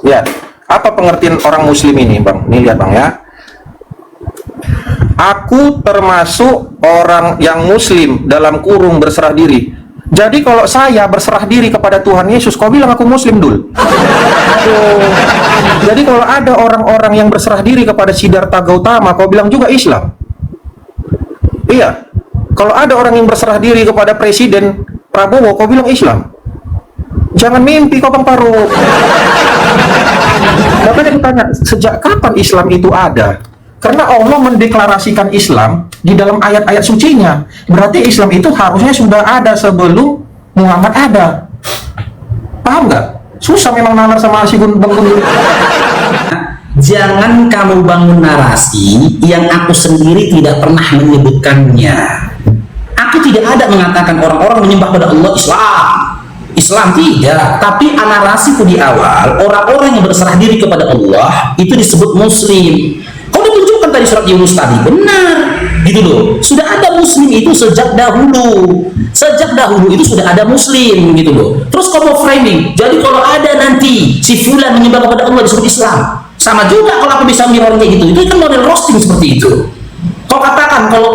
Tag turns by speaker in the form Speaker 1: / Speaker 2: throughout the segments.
Speaker 1: Ya, apa pengertian orang muslim ini, Bang? Nih lihat, Bang, ya. Aku termasuk orang yang muslim dalam kurung berserah diri. Jadi kalau saya berserah diri kepada Tuhan Yesus, kau bilang aku muslim, Dul. Aduh. Jadi kalau ada orang-orang yang berserah diri kepada Siddhartha Gautama, kau bilang juga Islam. Iya. Kalau ada orang yang berserah diri kepada Presiden Prabowo, kau bilang Islam. Jangan mimpi kau, Bang Faruk. Makanya ditanya, sejak kapan Islam itu ada? Karena Allah mendeklarasikan Islam di dalam ayat-ayat sucinya. Berarti Islam itu harusnya sudah ada sebelum Muhammad ada. Paham nggak? Susah memang nalar sama si Bang Gun.
Speaker 2: Jangan kamu bangun narasi yang aku sendiri tidak pernah menyebutkannya. Aku tidak ada mengatakan orang-orang menyembah pada Allah Islam tidak, tapi narasiku di awal, orang-orang yang berserah diri kepada Allah itu disebut muslim. Kau ditunjukkan tadi surat Yunus tadi, benar gitu loh. Sudah ada muslim itu sejak dahulu itu sudah ada muslim gitu loh. Terus kau mau framing, jadi kalau ada nanti si fulan menyembah kepada Allah disebut Islam, sama juga kalau aku bisa mirrornya gitu. Itu kan model roasting seperti itu. Kau katakan kalau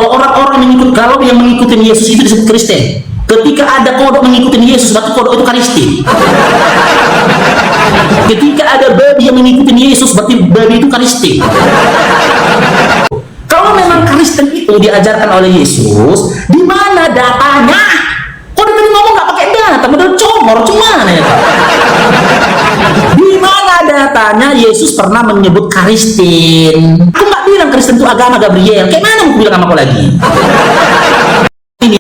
Speaker 2: orang-orang yang mengikuti Yesus itu disebut Kristen. Ketika ada kodok mengikuti Yesus, berarti kodok itu karistik. Ketika ada babi yang mengikuti Yesus, berarti babi itu karistik. Kalau memang Kristen itu diajarkan oleh Yesus, di mana datanya? Kok tadi ngomong nggak pakai data, model comor, cuman ya? Di mana datanya Yesus pernah menyebut Kristen? Aku nggak bilang Kristen itu agama Gabriel. Kayak mana aku bilang sama kau lagi? Ini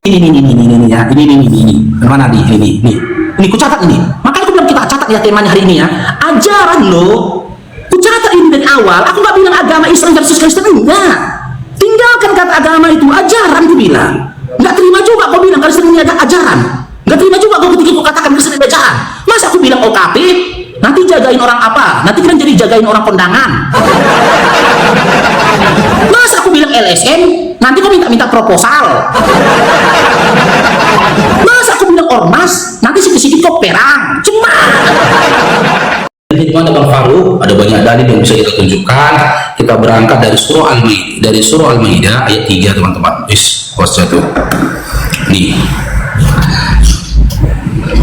Speaker 2: ku catat ini. Makanya aku bilang kita catat ya temanya hari ini ya. Ajaran lo, ku catat ini dari awal. Aku nggak bilang agama Islam versus Kristen, enggak. Tinggalkan kata agama itu, ajaran ku bilang. Nggak terima juga kau bilang Kristen ini ada ajaran. Nggak terima juga kau ketika kau katakan Kristen ada ajaran. Masa aku bilang OKP, nanti jagain orang apa? Nanti kan jadi jagain orang kondangan. Masa aku bilang LSM, nanti kau minta proposal. Masa aku bilang ormas, nanti sedikit kok perang. Cuma gimana Bang Faruk? Ada banyak dalil yang bisa kita tunjukkan. Kita berangkat dari surah Al-Maidah ayat 3, teman-teman. Wasja tuh. Nih.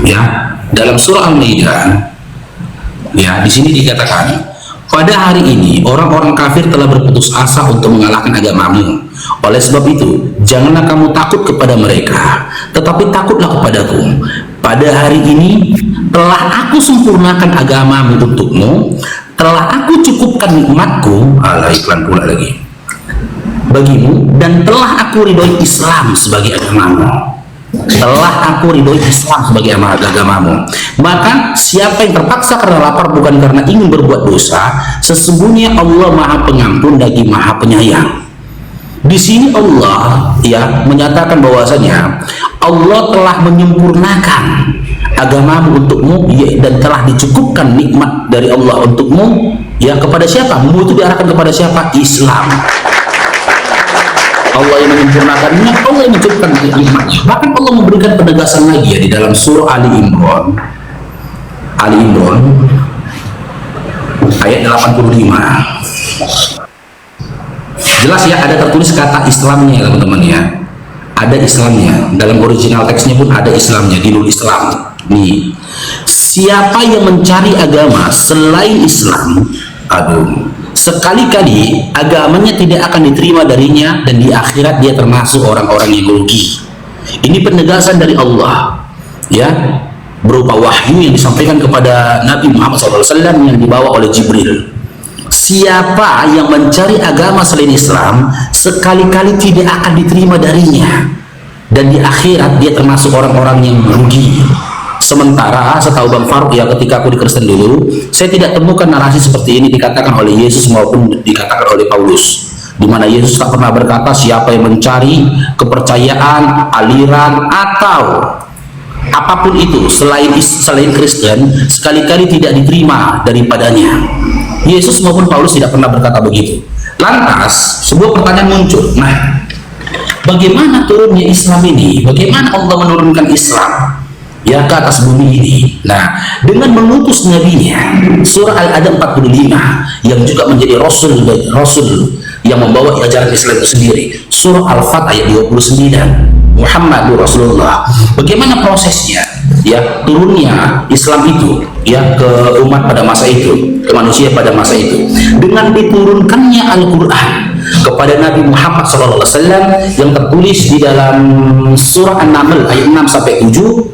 Speaker 2: Ya, dalam surah Al-Maidah ya, di sini dikatakan, pada hari ini orang-orang kafir telah berputus asa untuk mengalahkan agamamu. Oleh sebab itu, janganlah kamu takut kepada mereka, tetapi takutlah kepadaku. Pada hari ini telah aku sempurnakan agamamu untukmu, telah aku cukupkan nikmatku, iklan pula lagi, bagimu, dan telah aku ridhoi Islam sebagai agamamu. Telah aku ridhoi Islam sebagai agamamu. Maka siapa yang terpaksa karena lapar bukan karena ingin berbuat dosa, sesungguhnya Allah Maha Pengampun lagi Maha Penyayang. Di sini Allah ya menyatakan bahwasanya Allah telah menyempurnakan agamamu untukmu ya, dan telah dicukupkan nikmat dari Allah untukmu ya. Kepada siapa? Mu itu diarahkan kepada siapa? Islam. Allah yang menyempurnakannya, Allah yang mencukupkan nikmatnya. Bahkan Allah memberikan penegasan lagi ya di dalam surah Ali Imran ayat 85. Jelas ya, ada tertulis kata Islamnya ya teman-teman ya. Ada Islamnya, dalam original teksnya pun ada Islamnya, dinul Islam. Nih, siapa yang mencari agama selain Islam, sekali-kali agamanya tidak akan diterima darinya, dan di akhirat dia termasuk orang-orang yang rugi. Ini penegasan dari Allah ya, berupa wahyu yang disampaikan kepada Nabi Muhammad SAW yang dibawa oleh Jibril. Siapa yang mencari agama selain Islam, sekali-kali tidak akan diterima darinya, dan di akhirat dia termasuk orang-orang yang rugi. Sementara setahu Bang Faruk ya, ketika aku di Kristen dulu, saya tidak temukan narasi seperti ini dikatakan oleh Yesus maupun dikatakan oleh Paulus, di mana Yesus tak pernah berkata siapa yang mencari kepercayaan, aliran atau apapun itu selain Kristen, sekali-kali tidak diterima daripadanya. Yesus maupun Paulus tidak pernah berkata begitu. Lantas sebuah pertanyaan muncul, nah bagaimana turunnya Islam ini? Bagaimana Allah menurunkan Islam? ya ke atas bumi ini. Nah, dengan mengutus nabinya, surah Al-Adab 45 yang juga menjadi rasul yang membawa ajaran Islam itu sendiri, surah Al-Fat ayat 29, Muhammadur Rasulullah. Bagaimana prosesnya ya turunnya Islam itu ya ke umat pada masa itu, ke manusia pada masa itu, dengan diturunkannya Al-Quran kepada Nabi Muhammad SAW yang tertulis di dalam surah An-Naml ayat 6 sampai 7,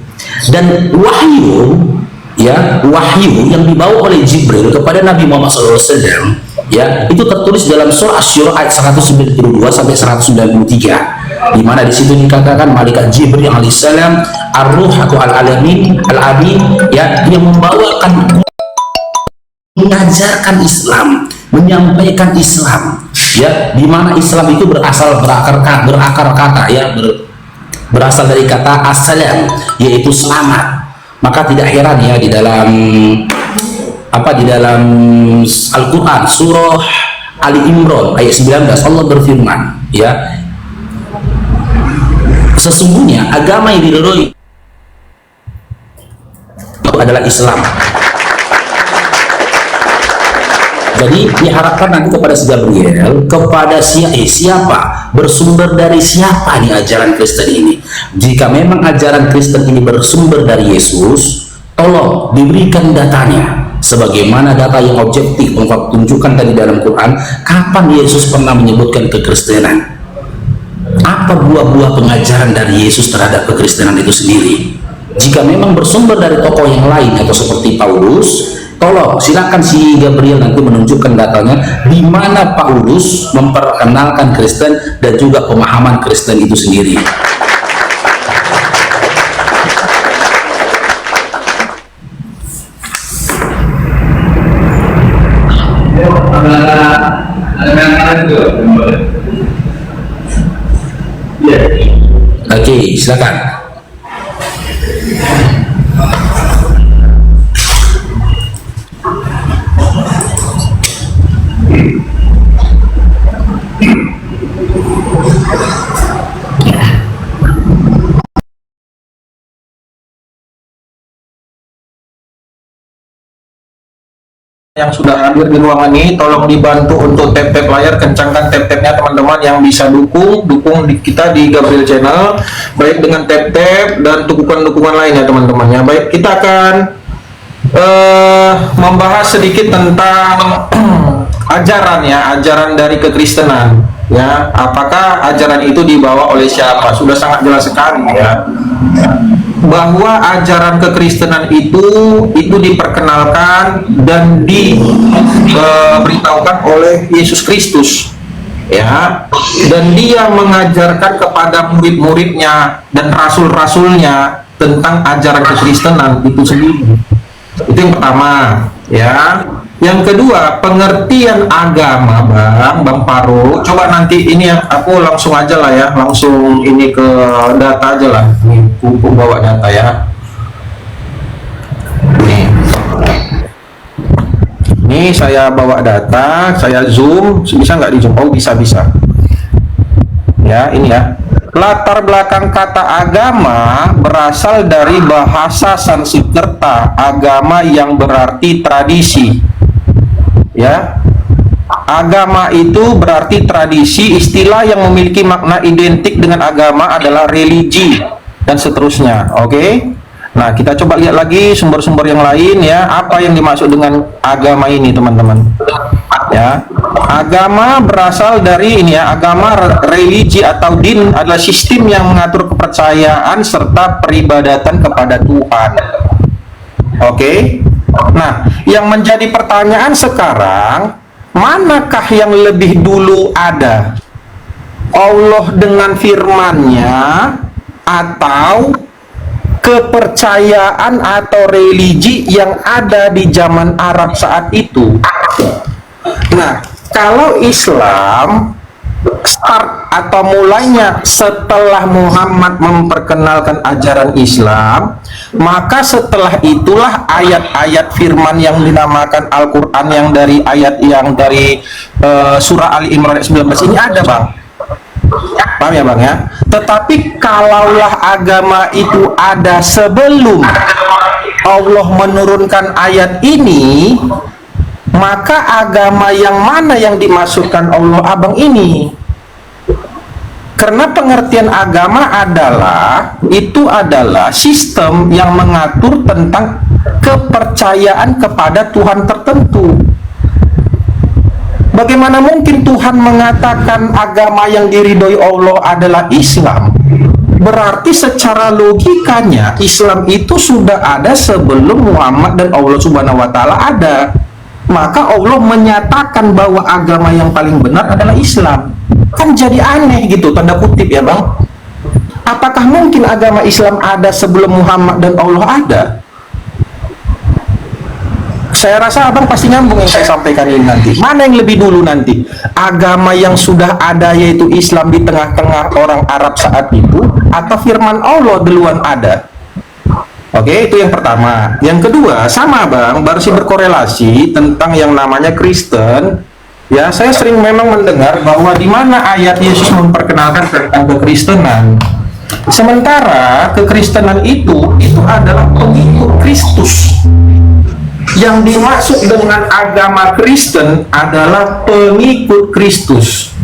Speaker 2: dan wahyu yang dibawa oleh Jibril kepada Nabi Muhammad SAW ya itu tertulis dalam surah Asy-Syura ayat 192 sampai 193, di mana di situ dikatakan malaikat Jibril alaihissalam ar-ruh atau al-alamin al-abi ya yang membawakan, mengajarkan Islam, menyampaikan Islam ya, di mana Islam itu berakar kata ya, berasal dari kata assalam yaitu selamat. Maka tidak heran ya di dalam Al-Quran surah Ali Imran ayat 19 Allah berfirman ya, sesungguhnya agama yang diridhoi adalah Islam. Jadi diharapkan nanti kepada si Gabriel, kepada siapa, bersumber dari siapa nih ajaran Kristen ini. Jika memang ajaran Kristen ini bersumber dari Yesus, tolong diberikan datanya, sebagaimana data yang objektif tunjukkan tadi dalam Quran. Kapan Yesus pernah menyebutkan kekristenan? Apa buah-buah pengajaran dari Yesus terhadap kekristenan itu sendiri? Jika memang bersumber dari tokoh yang lain atau seperti Paulus, tolong silakan si Gabriel nanti menunjukkan datanya di mana Paulus memperkenalkan Kristen dan juga pemahaman Kristen itu sendiri. Oke, silakan.
Speaker 1: Yang sudah hadir di ruangan ini tolong dibantu untuk tap-tap layar, kencangkan tap-tapnya teman-teman yang bisa dukung kita di Gabriel Channel, baik dengan tap-tap dan dukungan-dukungan lainnya teman-teman ya. Baik, kita akan membahas sedikit tentang ajaran dari kekristenan ya. Apakah ajaran itu dibawa oleh siapa? Sudah sangat jelas sekali ya, bahwa ajaran kekristenan itu diperkenalkan dan diberitahukan oleh Yesus Kristus ya, dan dia mengajarkan kepada murid-muridnya dan rasul-rasulnya tentang ajaran kekristenan itu sendiri. Itu yang pertama ya. Yang kedua, pengertian agama, Bang Faru. Coba nanti ini ya, aku langsung aja lah ya, langsung ini ke data aja lah. Nih, aku bawa data ya. Nih saya bawa data, saya zoom, bisa nggak di zoom? Oh bisa. Ya ini ya. Latar belakang kata agama berasal dari bahasa Sanskerta, agama yang berarti tradisi. Ya, agama itu berarti tradisi. Istilah yang memiliki makna identik dengan agama adalah religi dan seterusnya. Oke. Nah, kita coba lihat lagi sumber-sumber yang lain ya. Apa yang dimaksud dengan agama ini, teman-teman? Ya, agama berasal dari ini ya. Agama, religi atau din adalah sistem yang mengatur kepercayaan serta peribadatan kepada Tuhan. Oke. Nah, yang menjadi pertanyaan sekarang, manakah yang lebih dulu ada? Allah dengan firman-Nya atau kepercayaan atau religi yang ada di zaman Arab saat itu? Nah, kalau Islam start atau mulainya setelah Muhammad memperkenalkan ajaran Islam, maka setelah itulah ayat-ayat firman yang dinamakan Al-Quran yang dari surah Ali Imran ayat 19 ini ada, Bang. Paham ya Bang ya? Tetapi kalaulah agama itu ada sebelum Allah menurunkan ayat ini, maka agama yang mana yang dimaksudkan Allah Abang ini? Karena pengertian agama itu adalah sistem yang mengatur tentang kepercayaan kepada Tuhan tertentu. Bagaimana mungkin Tuhan mengatakan agama yang diridhoi Allah adalah Islam? Berarti secara logikanya Islam itu sudah ada sebelum Muhammad dan Allah Subhanahu wa taala ada. Maka Allah menyatakan bahwa agama yang paling benar adalah Islam. Kan jadi aneh gitu, tanda kutip ya Bang. Apakah mungkin agama Islam ada sebelum Muhammad dan Allah ada? Saya rasa Abang pasti nyambung yang saya sampaikan ini nanti. Mana yang lebih dulu nanti? Agama yang sudah ada yaitu Islam di tengah-tengah orang Arab saat itu, atau firman Allah duluan ada? Oke, itu yang pertama. Yang kedua, sama Bang, baru berkorelasi tentang yang namanya Kristen. Ya, saya sering memang mendengar bahwa di mana ayat Yesus memperkenalkan tentang kekristenan. Sementara kekristenan itu adalah pengikut Kristus. Yang dimaksud dengan agama Kristen adalah pengikut Kristus.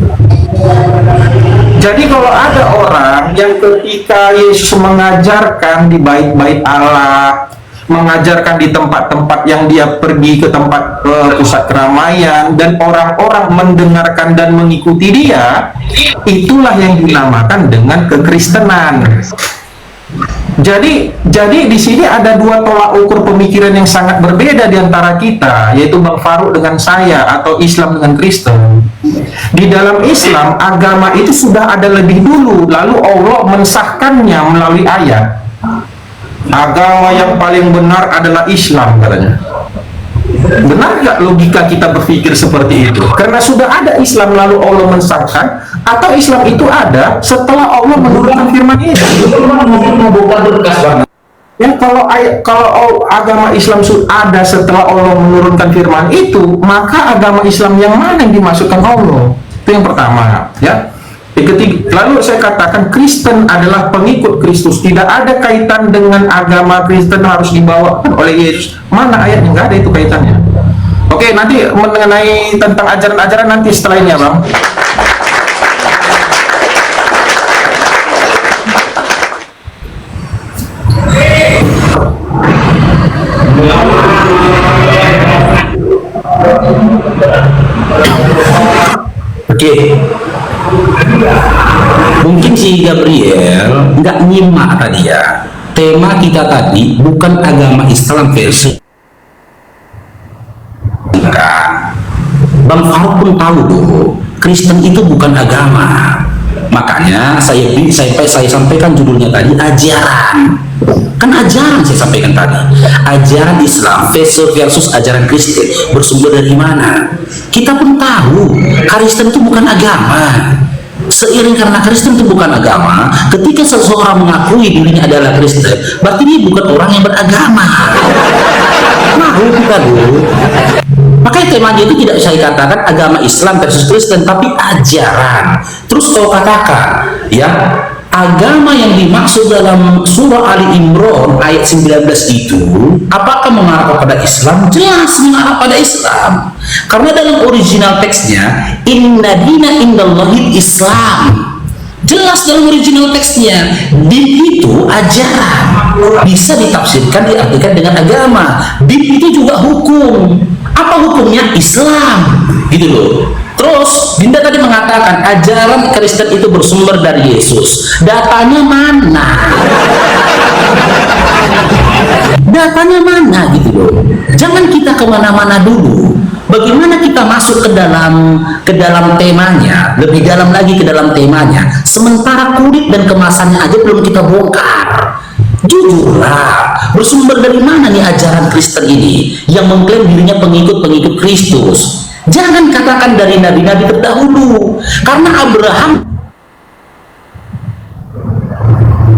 Speaker 1: Jadi kalau ada orang yang ketika Yesus mengajarkan di bait-bait Allah, mengajarkan di tempat-tempat yang dia pergi ke tempat pusat keramaian, dan orang-orang mendengarkan dan mengikuti dia, itulah yang dinamakan dengan kekristenan. Jadi di sini ada dua tolak ukur pemikiran yang sangat berbeda di antara kita, yaitu Bang Farouk dengan saya, atau Islam dengan Kristen. Di dalam Islam, agama itu sudah ada lebih dulu, lalu Allah mensahkannya melalui ayat. Agama yang paling benar adalah Islam, katanya. Benar nggak logika kita berpikir seperti itu? Karena sudah ada Islam lalu Allah mensahkan, atau Islam itu ada setelah Allah menurunkan firman itu? Ya, kalau agama Islam ada setelah Allah menurunkan firman itu, maka agama Islam yang mana yang dimaksudkan Allah? Itu yang pertama, ya. Yang ketiga, lalu saya katakan Kristen adalah pengikut Kristus. Tidak ada kaitan dengan agama Kristen harus dibawakan oleh Yesus. Mana ayatnya? Nggak ada itu kaitannya. Oke, nanti mengenai tentang ajaran-ajaran nanti setelah ini ya Bang.
Speaker 2: Oke. Mungkin si Gabriel nggak nyimak tadi ya. Tema kita tadi bukan agama Islam versi. Bang Farouk pun tahu tuh, Kristen itu bukan agama. Makanya saya sampaikan judulnya tadi ajaran. Kan ajaran saya sampaikan tadi. Ajaran Islam versus ajaran Kristen bersumber dari mana? Kita pun tahu Kristen itu bukan agama. Seiring karena Kristen itu bukan agama, ketika seseorang mengakui dirinya adalah Kristen, berarti dia bukan orang yang beragama. Mahu kita dulu. Makanya temanya itu tidak saya katakan agama Islam versus Kristen, tapi ajaran. Terus kalau katakan, ya, agama yang dimaksud dalam surah Ali Imran ayat 19 itu, apakah mengarah kepada Islam? Jelas mengarah pada Islam. Karena dalam original teksnya, inna dina indallahil Islam. Jelas dalam original teksnya, din itu ajaran. Bisa ditafsirkan, diartikan dengan agama. Din itu juga hukum. Apa hukumnya? Islam. Gitu loh. Terus, Dinda tadi mengatakan ajaran Kristen itu bersumber dari Yesus. Datanya mana? Datanya mana gitu loh. Jangan kita kemana-mana dulu. Bagaimana kita masuk ke dalam temanya, lebih dalam lagi ke dalam temanya. Sementara kulit dan kemasannya aja belum kita bongkar. Jujurlah, bersumber dari mana nih ajaran Kristen ini yang mengklaim dirinya pengikut Kristus? Jangan katakan dari nabi-nabi terdahulu, karena Abraham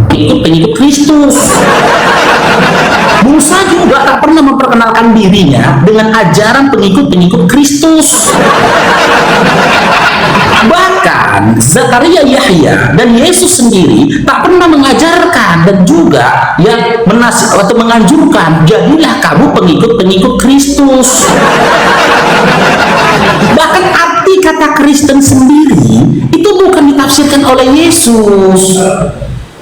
Speaker 2: pengikut Kristus. Musa juga tak pernah memperkenalkan dirinya dengan ajaran pengikut-pengikut Kristus. Bahkan Zakaria, Yahya, dan Yesus sendiri tak pernah mengajarkan dan juga atau menganjurkan jadilah kamu pengikut-pengikut Kristus. Bahkan arti kata Kristen sendiri itu bukan ditafsirkan oleh Yesus.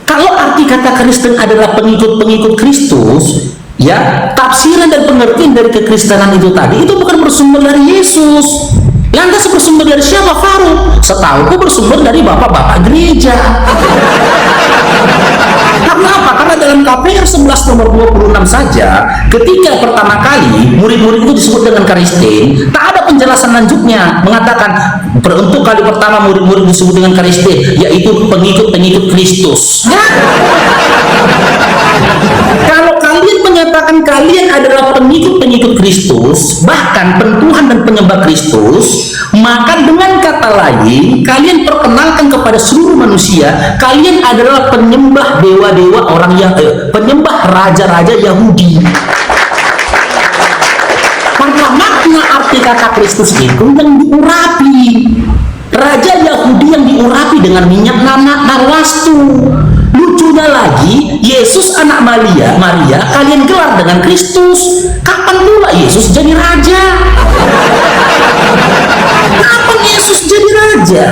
Speaker 2: Kalau arti kata Kristen adalah pengikut-pengikut Kristus, ya, tafsiran dan pengertian dari kekristenan itu tadi itu bukan bersumber dari Yesus. Lantas bersumber dari siapa, Farouk? Setahuku bersumber dari bapak-bapak gereja. Karena apa? Karena dalam KPR 11 nomor 26 saja, ketika pertama kali murid-murid itu disebut dengan Kristen, tak ada penjelasan lanjutnya mengatakan untuk kali pertama murid-murid disebut dengan Kristen, yaitu pengikut-pengikut Kristus. Kalau kalian menyatakan kalian adalah pengikut-pengikut Kristus, bahkan pentuhan dan penyembah Kristus, maka dengan kata lain, kalian perkenalkan kepada seluruh manusia, kalian adalah penyembah dewa-dewa penyembah raja-raja Yahudi. Karena makna arti kata Kristus itu yang diurapi. Raja Yahudi yang diurapi dengan minyak narwastu. Lucunya lagi, Yesus anak Maria, kalian gelar dengan Kristus. Kapan pula Yesus jadi raja? Kapan Yesus jadi raja?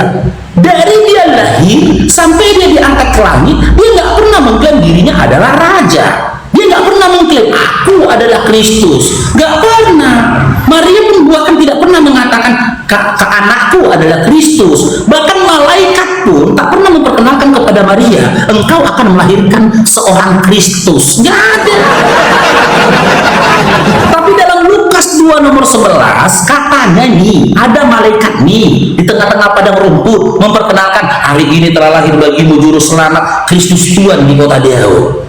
Speaker 2: Dari dia lahir sampai dia diangkat ke langit, dia nggak pernah mengklaim dirinya adalah raja. Dia nggak pernah mengklaim aku adalah Kristus. Nggak pernah. Maria pun bahkan tidak pernah mengatakan ke anakku adalah Kristus. Bahkan malaikat pun tak pernah memperkenalkan kepada Maria, engkau akan melahirkan seorang Kristus. Nggak ada. Tapi dalam Lukas 2 nomor 11 katanya nih, ada malaikat nih di tengah-tengah padang rumput memperkenalkan, hari ini telah lahir bagimu juru selamat Kristus Tuhan di kota Daud.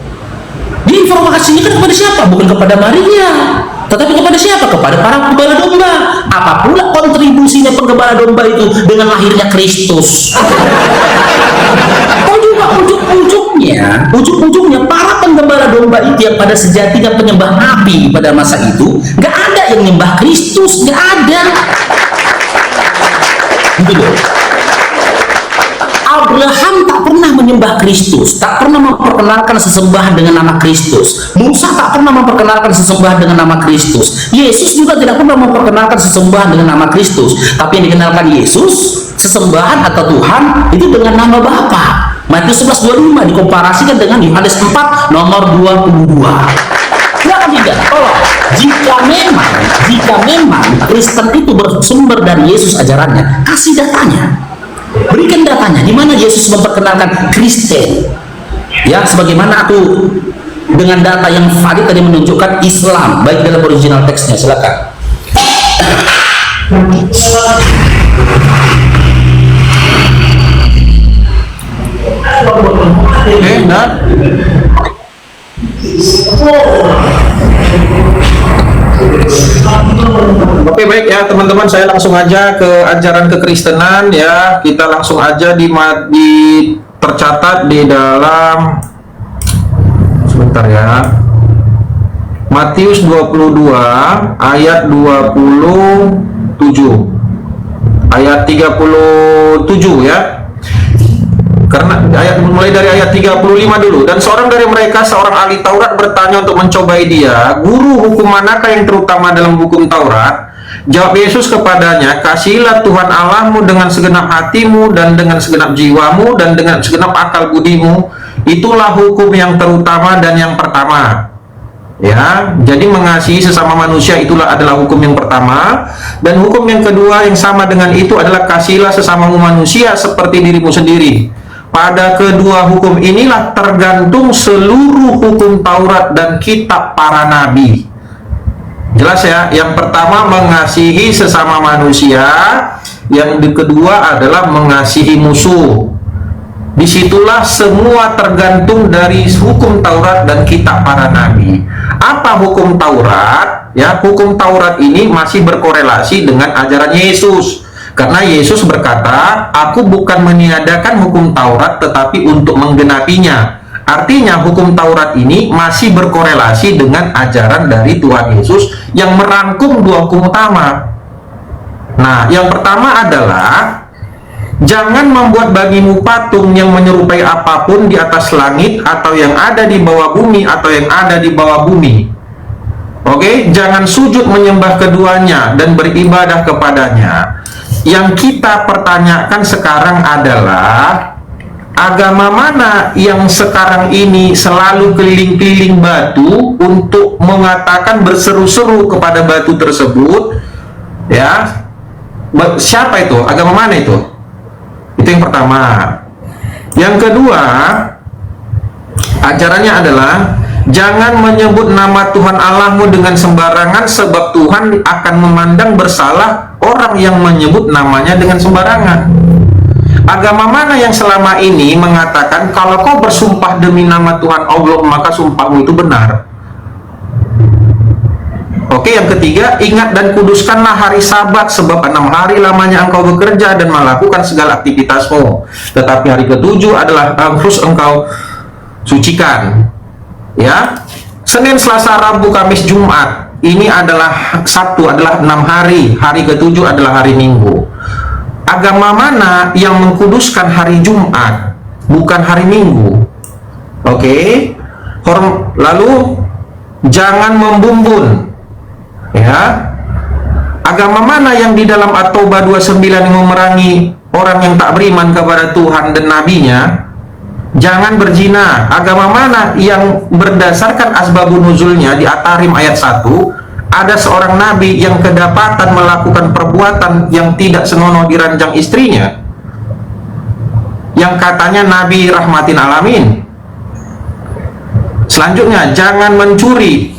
Speaker 2: Diinformasinya kan kepada siapa? Bukan kepada Maria, tetapi kepada siapa? Kepada para penggembala domba. Apa pula kontribusinya penggembala domba itu dengan lahirnya Kristus? Oh juga ujung-ujungnya para penggembala domba itu yang pada sejatinya penyembah nabi pada masa itu, nggak ada yang menyembah Kristus, nggak ada. Gitu loh. Abraham tak pernah menyembah Kristus, tak pernah memperkenalkan sesembahan dengan nama Kristus. Musa tak pernah memperkenalkan sesembahan dengan nama Kristus. Yesus juga tidak pernah memperkenalkan sesembahan dengan nama Kristus. Tapi yang dikenalkan Yesus, sesembahan atau Tuhan, itu dengan nama Bapa. Matius 11:25 dikomparasikan dengan Yohanes 4 nomor 22. Ya kan tidak? Tolong, jika memang Kristen itu bersumber dari Yesus ajarannya, kasih datanya. Berikan datanya di mana Yesus memperkenalkan Kristen. Ya, sebagaimana aku dengan data yang valid tadi menunjukkan Islam, baik dalam original teksnya, silakan.
Speaker 1: Nah. Oke, baik ya teman-teman, saya langsung aja ke ajaran kekristenan ya. Kita langsung aja tercatat di dalam, sebentar ya, Matius 22 ayat 27 ayat 37 ya. Karena mulai dari ayat 35 dulu. Dan seorang dari mereka, seorang ahli Taurat, bertanya untuk mencobai dia, "Guru, hukum manakah yang terutama dalam hukum Taurat?" Jawab Yesus kepadanya, "Kasihilah Tuhan Allahmu dengan segenap hatimu dan dengan segenap jiwamu dan dengan segenap akal budimu. Itulah hukum yang terutama dan yang pertama." Ya, jadi mengasihi sesama manusia itulah adalah hukum yang pertama, dan hukum yang kedua yang sama dengan itu adalah kasihilah sesamamu manusia seperti dirimu sendiri. Pada kedua hukum inilah tergantung seluruh hukum Taurat dan kitab para nabi. Jelas ya, yang pertama mengasihi sesama manusia, yang kedua adalah mengasihi musuh. Disitulah semua tergantung dari hukum Taurat dan kitab para nabi. Apa hukum Taurat? Ya, hukum Taurat ini masih berkorelasi dengan ajaran Yesus. Karena Yesus berkata, "Aku bukan meniadakan hukum Taurat tetapi untuk menggenapinya." Artinya hukum Taurat ini masih berkorelasi dengan ajaran dari Tuhan Yesus yang merangkum dua hukum utama. Nah, yang pertama adalah jangan membuat bagimu patung yang menyerupai apapun di atas langit atau yang ada di bawah bumi atau yang ada di bawah bumi. Oke, jangan sujud menyembah keduanya dan beribadah kepadanya. Yang kita pertanyakan sekarang adalah agama mana yang sekarang ini selalu keliling-keliling batu untuk mengatakan berseru-seru kepada batu tersebut? Ya, siapa itu? Agama mana itu? Itu yang pertama. Yang kedua, ajarannya adalah jangan menyebut nama Tuhan Allahmu dengan sembarangan, sebab Tuhan akan memandang bersalah orang yang menyebut namanya dengan sembarangan. Agama mana yang selama ini mengatakan kalau kau bersumpah demi nama Tuhan Allah maka sumpahmu itu benar? Oke, yang ketiga, ingat dan kuduskanlah hari Sabat, sebab 6 hari lamanya engkau bekerja dan melakukan segala aktivitasmu, tetapi hari ketujuh adalah harus engkau sucikan. Ya, Senin, Selasa, Rabu, Kamis, Jumat, ini adalah Sabtu adalah 6 hari, hari ketujuh adalah hari Minggu. Agama mana yang mengkuduskan hari Jumat bukan hari Minggu? Oke. Lalu jangan membumbun. Ya. Agama mana yang di dalam At-Taubah 29 yang memerangi orang yang tak beriman kepada Tuhan dan nabinya? Jangan berzina. Agama mana yang berdasarkan asbabun nuzulnya di At-Tahrim ayat 1 ada seorang nabi yang kedapatan melakukan perbuatan yang tidak senonoh di ranjang istrinya, yang katanya nabi rahmatin alamin? Selanjutnya, jangan mencuri.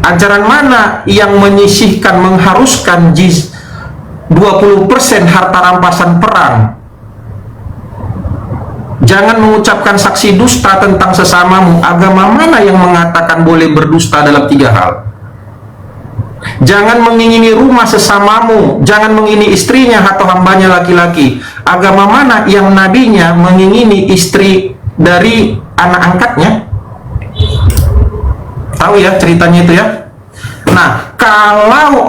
Speaker 1: Ajaran mana yang menyisihkan, mengharuskan 20% harta rampasan perang? Jangan mengucapkan saksi dusta tentang sesamamu. Agama mana yang mengatakan boleh berdusta dalam 3 hal? Jangan mengingini rumah sesamamu. Jangan mengingini istrinya atau hambanya laki-laki. Agama mana yang nabinya mengingini istri dari anak angkatnya? Tahu ya ceritanya itu ya? Nah, kalau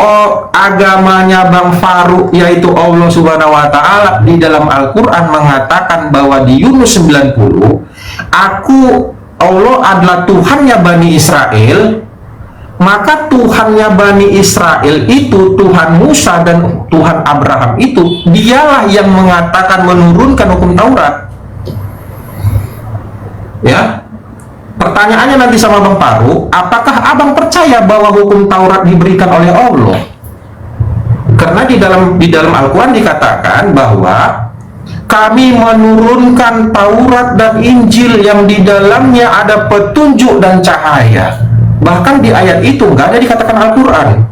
Speaker 1: agamanya Bang Farouk, yaitu Allah Subhanahu wa Ta'ala, di dalam Al-Quran mengatakan bahwa di Yunus 90, Allah adalah Tuhannya Bani Israel, maka Tuhannya Bani Israel itu, Tuhan Musa dan Tuhan Abraham itu, dialah yang mengatakan menurunkan hukum Taurat. Ya. Pertanyaannya nanti sama Bang Farouk, apakah abang percaya bahwa hukum Taurat diberikan oleh Allah? Karena di dalam Al-Quran dikatakan bahwa kami menurunkan Taurat dan Injil yang di dalamnya ada petunjuk dan cahaya. Bahkan di ayat itu nggak ada dikatakan Al-Quran.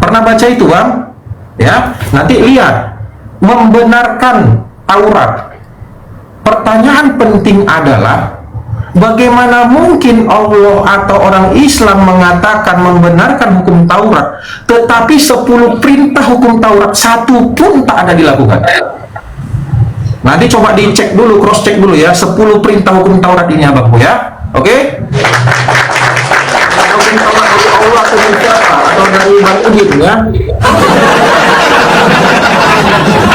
Speaker 1: Pernah baca itu, Bang? Ya, nanti lihat membenarkan Taurat. Pertanyaan penting adalah, bagaimana mungkin Allah atau orang Islam mengatakan membenarkan hukum Taurat, tetapi 10 perintah hukum Taurat satu pun tak ada dilakukan? Nanti coba dicek dulu, cross check dulu ya, 10 perintah hukum Taurat ini abangku ya. Oke? Hukum Taurat dari Allah atau dari siapa? Atau dari Bang Udin ya?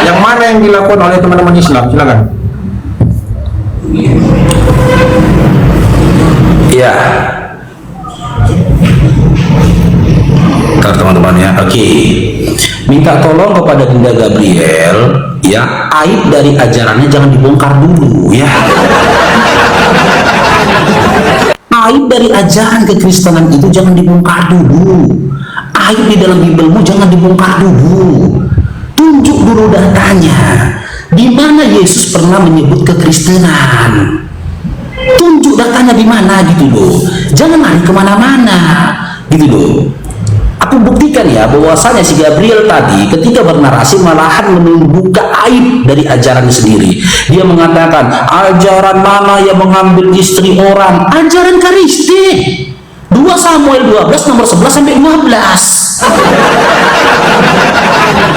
Speaker 1: Yang mana yang dilakukan oleh teman-teman Islam? Silakan.
Speaker 2: Ya, teman-teman ya. Oke, minta tolong kepada Bunda Gabriel ya, aib dari ajarannya jangan dibongkar dulu ya. Aib dari ajaran kekristenan itu jangan dibongkar dulu. Aib di dalam Bibelmu jangan dibongkar dulu. Tunjuk dulu datanya. Di mana Yesus pernah menyebut kekristenan? Tunjuk datanya di mana gitu loh. Jangan lari kemana-mana gitu loh. Aku buktikan ya bahwasanya si Gabriel tadi ketika bernarasi malahan membuka aib dari ajarannya sendiri. Dia mengatakan ajaran mana yang mengambil istri orang? Ajaran Kristen. 2 Samuel 12 nomor 11 sampai 12.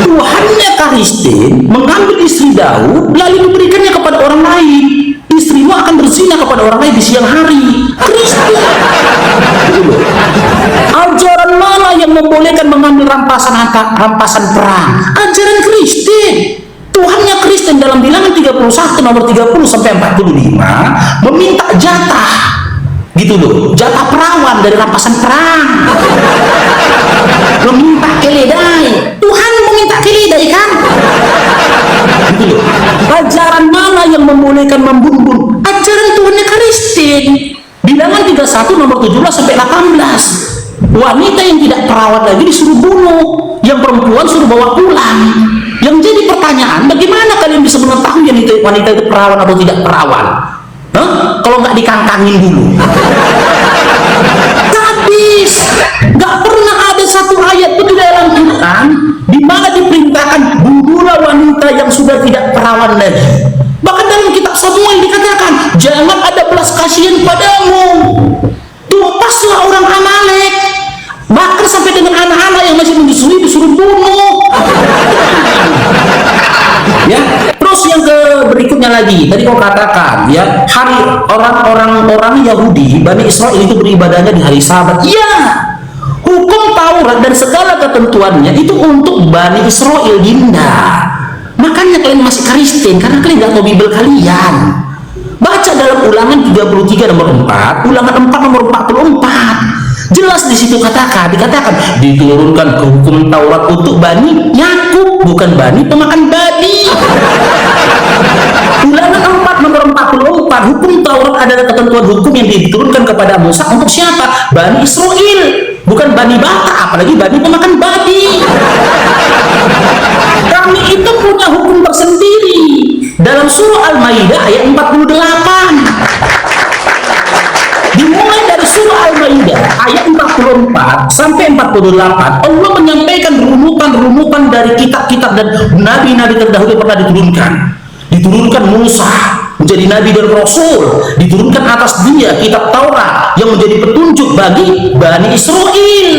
Speaker 2: Tuhannya Kristen mengambil istri Daud lalu memberikannya kepada orang lain. istrimu akan berzina kepada orang lain di siang hari. Kristen. Ajaran mana yang membolehkan mengambil rampasan perang? Ajaran Kristen. Tuhannya Kristen dalam Bilangan 31 nomor 30 sampai 45 meminta jatah, gitu loh, jatah perawan dari rampasan perang. Meminta keledai. Tuhan meminta keledai kan? Gitu loh. Ajaran mana yang membolehkan membunuh? Ajaran Tuhannya Kristen. Bilangan 31 nomor 17 sampai 18. Wanita yang tidak perawan lagi disuruh bunuh, yang perempuan suruh bawa pulang. Yang jadi pertanyaan, bagaimana kalian bisa mengetahui wanita itu perawan atau tidak perawan? Kalau nggak dikangkangin dulu. Habis, nggak pernah ada satu ayat pun di dalam Quran di mana diperintahkan bunuhlah wanita yang sudah tidak perawan lagi. Bahkan dalam kitab Samuel dikatakan, jangan ada belas kasihan padamu, tumpaslah orang Amalek. Bahkan sampai dengan anak-anak yang masih menyusui disuruh bunuh. Ya, terus yang berikutnya lagi, tadi kau katakan ya, hari orang Yahudi Bani Israel itu beribadahnya di hari Sabat. Ya, hukum Taurat dan segala ketentuannya itu untuk Bani Israel, Dinda. Makanya kalian masih Kristen karena kalian nggak tahu Bible kalian. Baca dalam Ulangan 33 nomor 4, Ulangan 4 nomor 44. Jelas di situ dikatakan diturunkan ke hukum Taurat untuk Bani Yakub, bukan Bani pemakan babi. Ulangan 4 nomor 44, hukum Taurat adalah ketentuan hukum yang diturunkan kepada Musa untuk siapa? Bani Israel, bukan Bani Baka, apalagi Bani pemakan babi. Kami itu punya hukum tersendiri dalam surah Al-Maidah ayat 48. Dimulai dari surah Al-Maidah ayat 44 sampai 48, Allah menyampaikan rumutan-rumutan dari kitab-kitab dan nabi-nabi terdahulu pernah diturunkan. Diturunkan Musa menjadi nabi dan rasul, diturunkan atas dia kitab Taurat yang menjadi petunjuk bagi Bani Israel.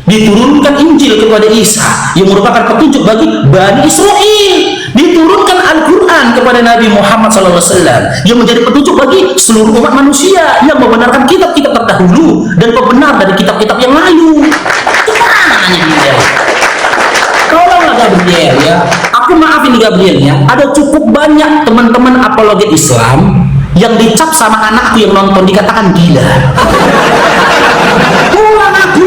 Speaker 2: Diturunkan Injil kepada Isa yang merupakan petunjuk bagi Bani Israel. Diturunkan Al-Quran kepada Nabi Muhammad SAW yang menjadi petunjuk bagi seluruh umat manusia yang membenarkan kitab-kitab terdahulu dan pembenar dari kitab-kitab yang lalu. Gimana dia? Tolonglah Gabriel ya. Aku maafin Gabriel ya. Ada cukup banyak teman-teman apologet Islam yang dicap sama anakku yang nonton dikatakan gila.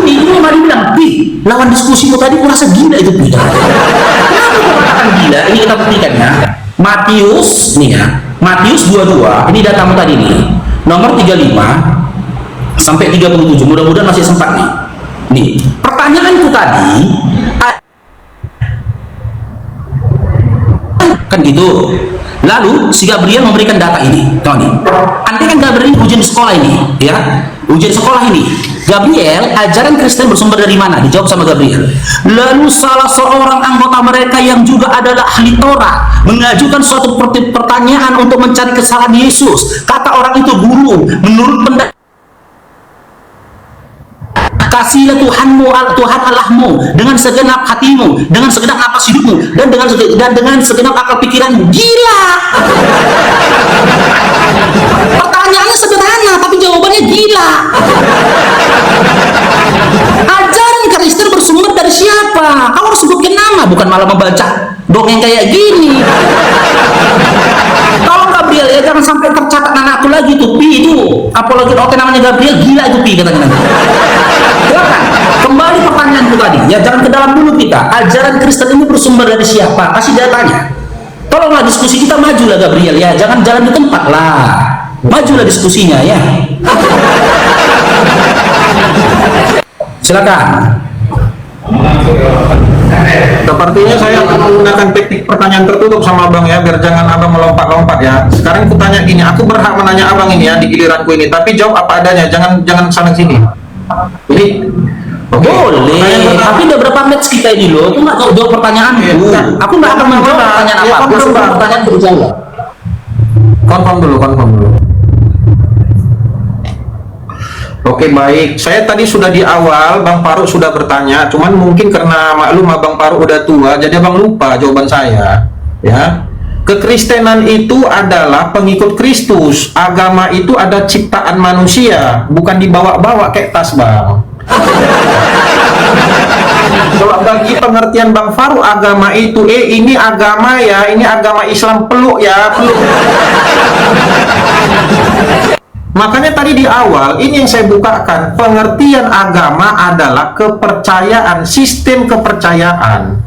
Speaker 2: Ini mari bilang, Pi, lawan diskusimu tadi kurasa gila itu Pi. Kenapa kau katakan gila? Ini kita buktikan ya. Matius, nih ya, Matius 22, ini datamu tadi nih, nomor 35 sampai 37, mudah-mudahan masih sempat nih. Nih, pertanyaanku tadi, kan gitu. Lalu si Gabriel memberikan data ini, nih. Andai kan Gabriel ujian sekolah ini, ya, ujian sekolah ini. Gabriel, ajaran Kristen bersumber dari mana? Dijawab sama Gabriel. Lalu salah seorang anggota mereka yang juga adalah ahli Taurat mengajukan suatu pertanyaan untuk mencari kesalahan Yesus. Kata orang itu, guru, menurut pendapat kasihlah Tuhanmu, Tuhan Allahmu dengan segenap hatimu, dengan segenap napas hidupmu, dan dengan segenap akal pikiranmu. Gila. Pertanyaannya sederhana, tapi jawabannya gila. Ajaran Kristen bersumber dari siapa? Kau harus sebutkan nama, bukan malah membaca dongeng kayak gini. Tolong Gabriel ya, jangan sampai tercatat anakku lagi tuh, Pi itu apalagi oke namanya Gabriel, gila itu Pi katanya nanti. Silakan kembali pertanyaanku tadi ya, jangan ke dalam dulu kita. Ajaran Kristen ini bersumber dari siapa? Kasih datanya. Tolonglah diskusi kita majulah Gabriel ya, jangan jalan di tempat lah, majulah diskusinya ya. Silakan.
Speaker 1: Sepertinya saya akan menggunakan teknik pertanyaan tertutup sama abang ya, biar jangan abang melompat-lompat ya. Sekarang aku tanya gini, aku berhak menanya abang ini ya di giliranku ini, tapi jawab apa adanya, jangan sana sini. Ini
Speaker 2: boleh, tapi udah berapa match kita ini loh, aku nggak tahu jawab pertanyaan. Aku nggak akan menjawab pertanyaan apa, aku pertanyaan berjawab.
Speaker 1: Konfirm dulu. Oke baik, saya tadi sudah di awal Bang Faruk sudah bertanya, cuman mungkin karena maklum Abang Faruk udah tua, jadi Abang lupa jawaban saya, ya. Kekristenan itu adalah pengikut Kristus. Agama itu ada ciptaan manusia, bukan dibawa-bawa kayak tas, Bang. Kalau bagi pengertian Bang Faru, agama itu, ini agama ya, ini agama Islam, peluk ya, peluk. Makanya tadi di awal, ini yang saya bukakan, pengertian agama adalah kepercayaan, sistem kepercayaan.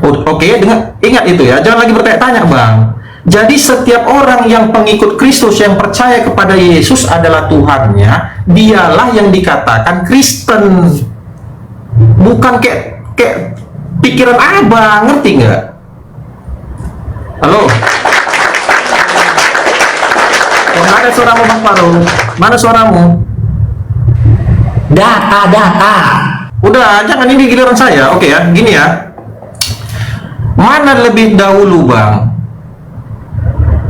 Speaker 1: Oke, ingat itu ya, jangan lagi bertanya-tanya, Bang. Jadi setiap orang yang pengikut Kristus yang percaya kepada Yesus adalah Tuhannya, dialah yang dikatakan Kristen. Bukan kayak pikiran Abang, ngerti nggak? Halo? Oh, mana suaramu, Bang Faru? Mana suaramu?
Speaker 2: Data.
Speaker 1: Udah, jangan ini giliran saya. Oke ya, gini ya. Mana lebih dahulu, Bang?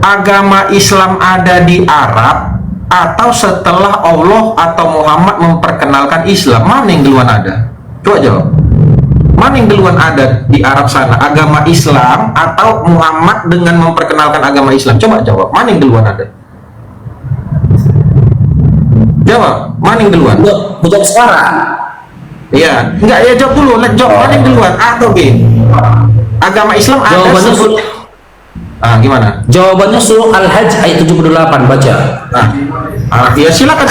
Speaker 1: Agama Islam ada di Arab atau setelah Allah atau Muhammad memperkenalkan Islam? Mana yang duluan ada? Coba jawab. Mana yang duluan ada di Arab sana? Agama Islam atau Muhammad dengan memperkenalkan agama Islam? Coba jawab. Mana yang duluan ada? Jawab. Mana yang duluan?
Speaker 2: Bukan sekarang.
Speaker 1: Iya. Enggak, ya jawab dulu. Jawab. Mana yang duluan? A atau B? Agama Islam ada
Speaker 2: Jawabannya
Speaker 1: sebelum... gimana?
Speaker 2: Jawabannya surah Al-Hajj ayat 78, baca.
Speaker 1: Ya silakan.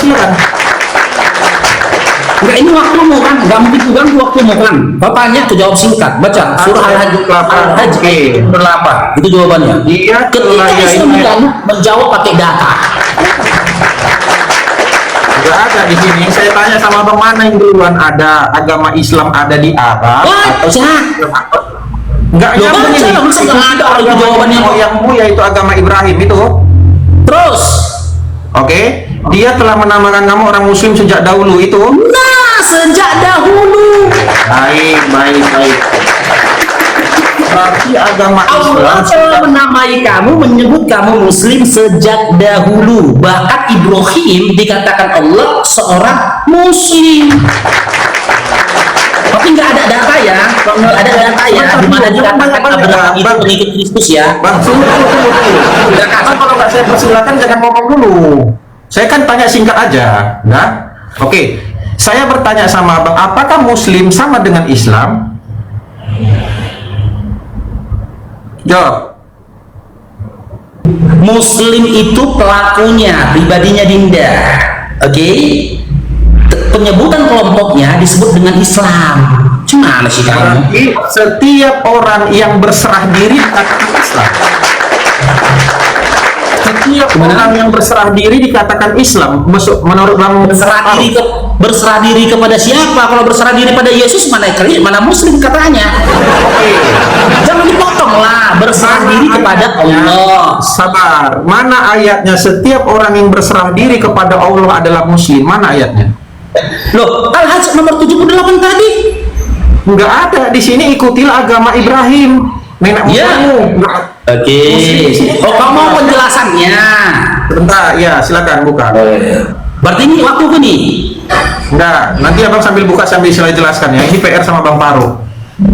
Speaker 2: Enggak, ini waktumu kan? Enggak mungkin ganggu waktumu kan? Bapaknya tuh jawab singkat, baca surah Al-Hajj ayat 78. Itu jawabannya.
Speaker 1: Iya,
Speaker 2: ketika Islam menjawab pakai data.
Speaker 1: Enggak ada di sini. Saya tanya sama Bang, mana yang duluan ada agama Islam ada di Arab atau enggak nyambung ini.
Speaker 2: Ada orang itu jawabannya.
Speaker 1: Moyangmu yaitu agama Ibrahim itu.
Speaker 2: Terus,
Speaker 1: oke, dia telah menamakan kamu orang Muslim sejak dahulu itu.
Speaker 2: nah sejak dahulu.
Speaker 1: Baik. Berarti agama
Speaker 2: Allah
Speaker 1: Islam
Speaker 2: telah menamai kamu, menyebut kamu Muslim sejak dahulu. Bahkan Ibrahim dikatakan Allah seorang Muslim. Tapi nggak ada data ya, nggak ada data ya, di mana dikatakan Abraham itu pengikut Kristus ya.
Speaker 1: Bang, tunggu. Kalau nggak saya persilakan jangan ngomong dulu. Saya kan tanya singkat aja, nah? Oke, saya bertanya sama Bang, apakah Muslim sama dengan Islam? Jawab.
Speaker 2: Muslim itu pelakunya, pribadinya Dinda. Oke? Penyebutan kelompoknya disebut dengan Islam. Gimana sih kamu?
Speaker 1: Berarti setiap orang yang berserah diri dikatakan Islam. Setiap orang yang berserah diri dikatakan Islam. Menurut Bang,
Speaker 2: berserah diri kepada siapa? Kalau berserah diri pada Yesus mana Muslim katanya? Jangan dipotong lah. Berserah diri kepada Allah.
Speaker 1: Sabar. Mana ayatnya setiap orang yang berserah diri kepada Allah adalah Muslim? Mana ayatnya?
Speaker 2: Loh, Al-Hajj nomor 78 tadi.
Speaker 1: Nggak ada di sini. Ikutilah agama Ibrahim, nenek moyangmu.
Speaker 2: Oke. Oh, kamu mau penjelasannya?
Speaker 1: Sebentar, ya silakan buka.
Speaker 2: Berarti ini waktu nih.
Speaker 1: Enggak, nanti Abang sambil buka sambil saya jelaskan ya. Ini PR sama Bang Faru.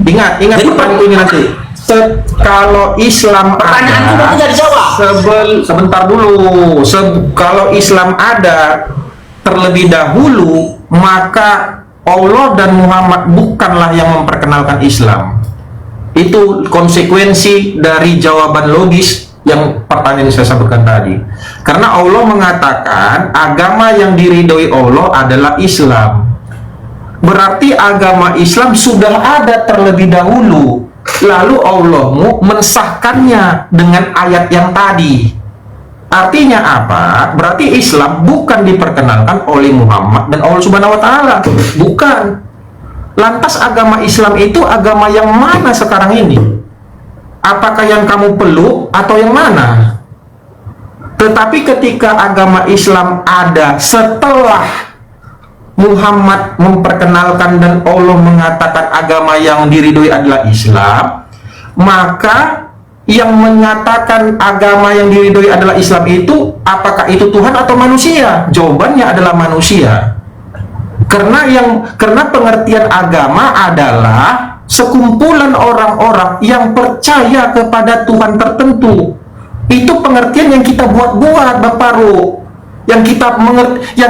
Speaker 1: Ingat pertanyaan ini nanti. Kalau Islam
Speaker 2: pertanyaanku berarti nggak dijawab.
Speaker 1: Sebentar dulu. Kalau Islam ada terlebih dahulu, maka Allah dan Muhammad bukanlah yang memperkenalkan Islam. Itu konsekuensi dari jawaban logis yang pertanyaan yang saya sebutkan tadi. Karena Allah mengatakan agama yang diridhoi Allah adalah Islam. Berarti agama Islam sudah ada terlebih dahulu. Lalu Allah mensahkannya dengan ayat yang tadi. Artinya apa? Berarti Islam bukan diperkenalkan oleh Muhammad dan Allah Subhanahu wa taala. Bukan. Lantas agama Islam itu agama yang mana sekarang ini? Apakah yang kamu peluk atau yang mana? Tetapi ketika agama Islam ada setelah Muhammad memperkenalkan dan Allah mengatakan agama yang diridhoi adalah Islam, maka yang menyatakan agama yang diridhoi adalah Islam itu, apakah itu Tuhan atau manusia? Jawabannya adalah manusia. Karena pengertian agama adalah sekumpulan orang-orang yang percaya kepada Tuhan tertentu. Itu pengertian yang kita buat-buat, Bapak Ru. Yang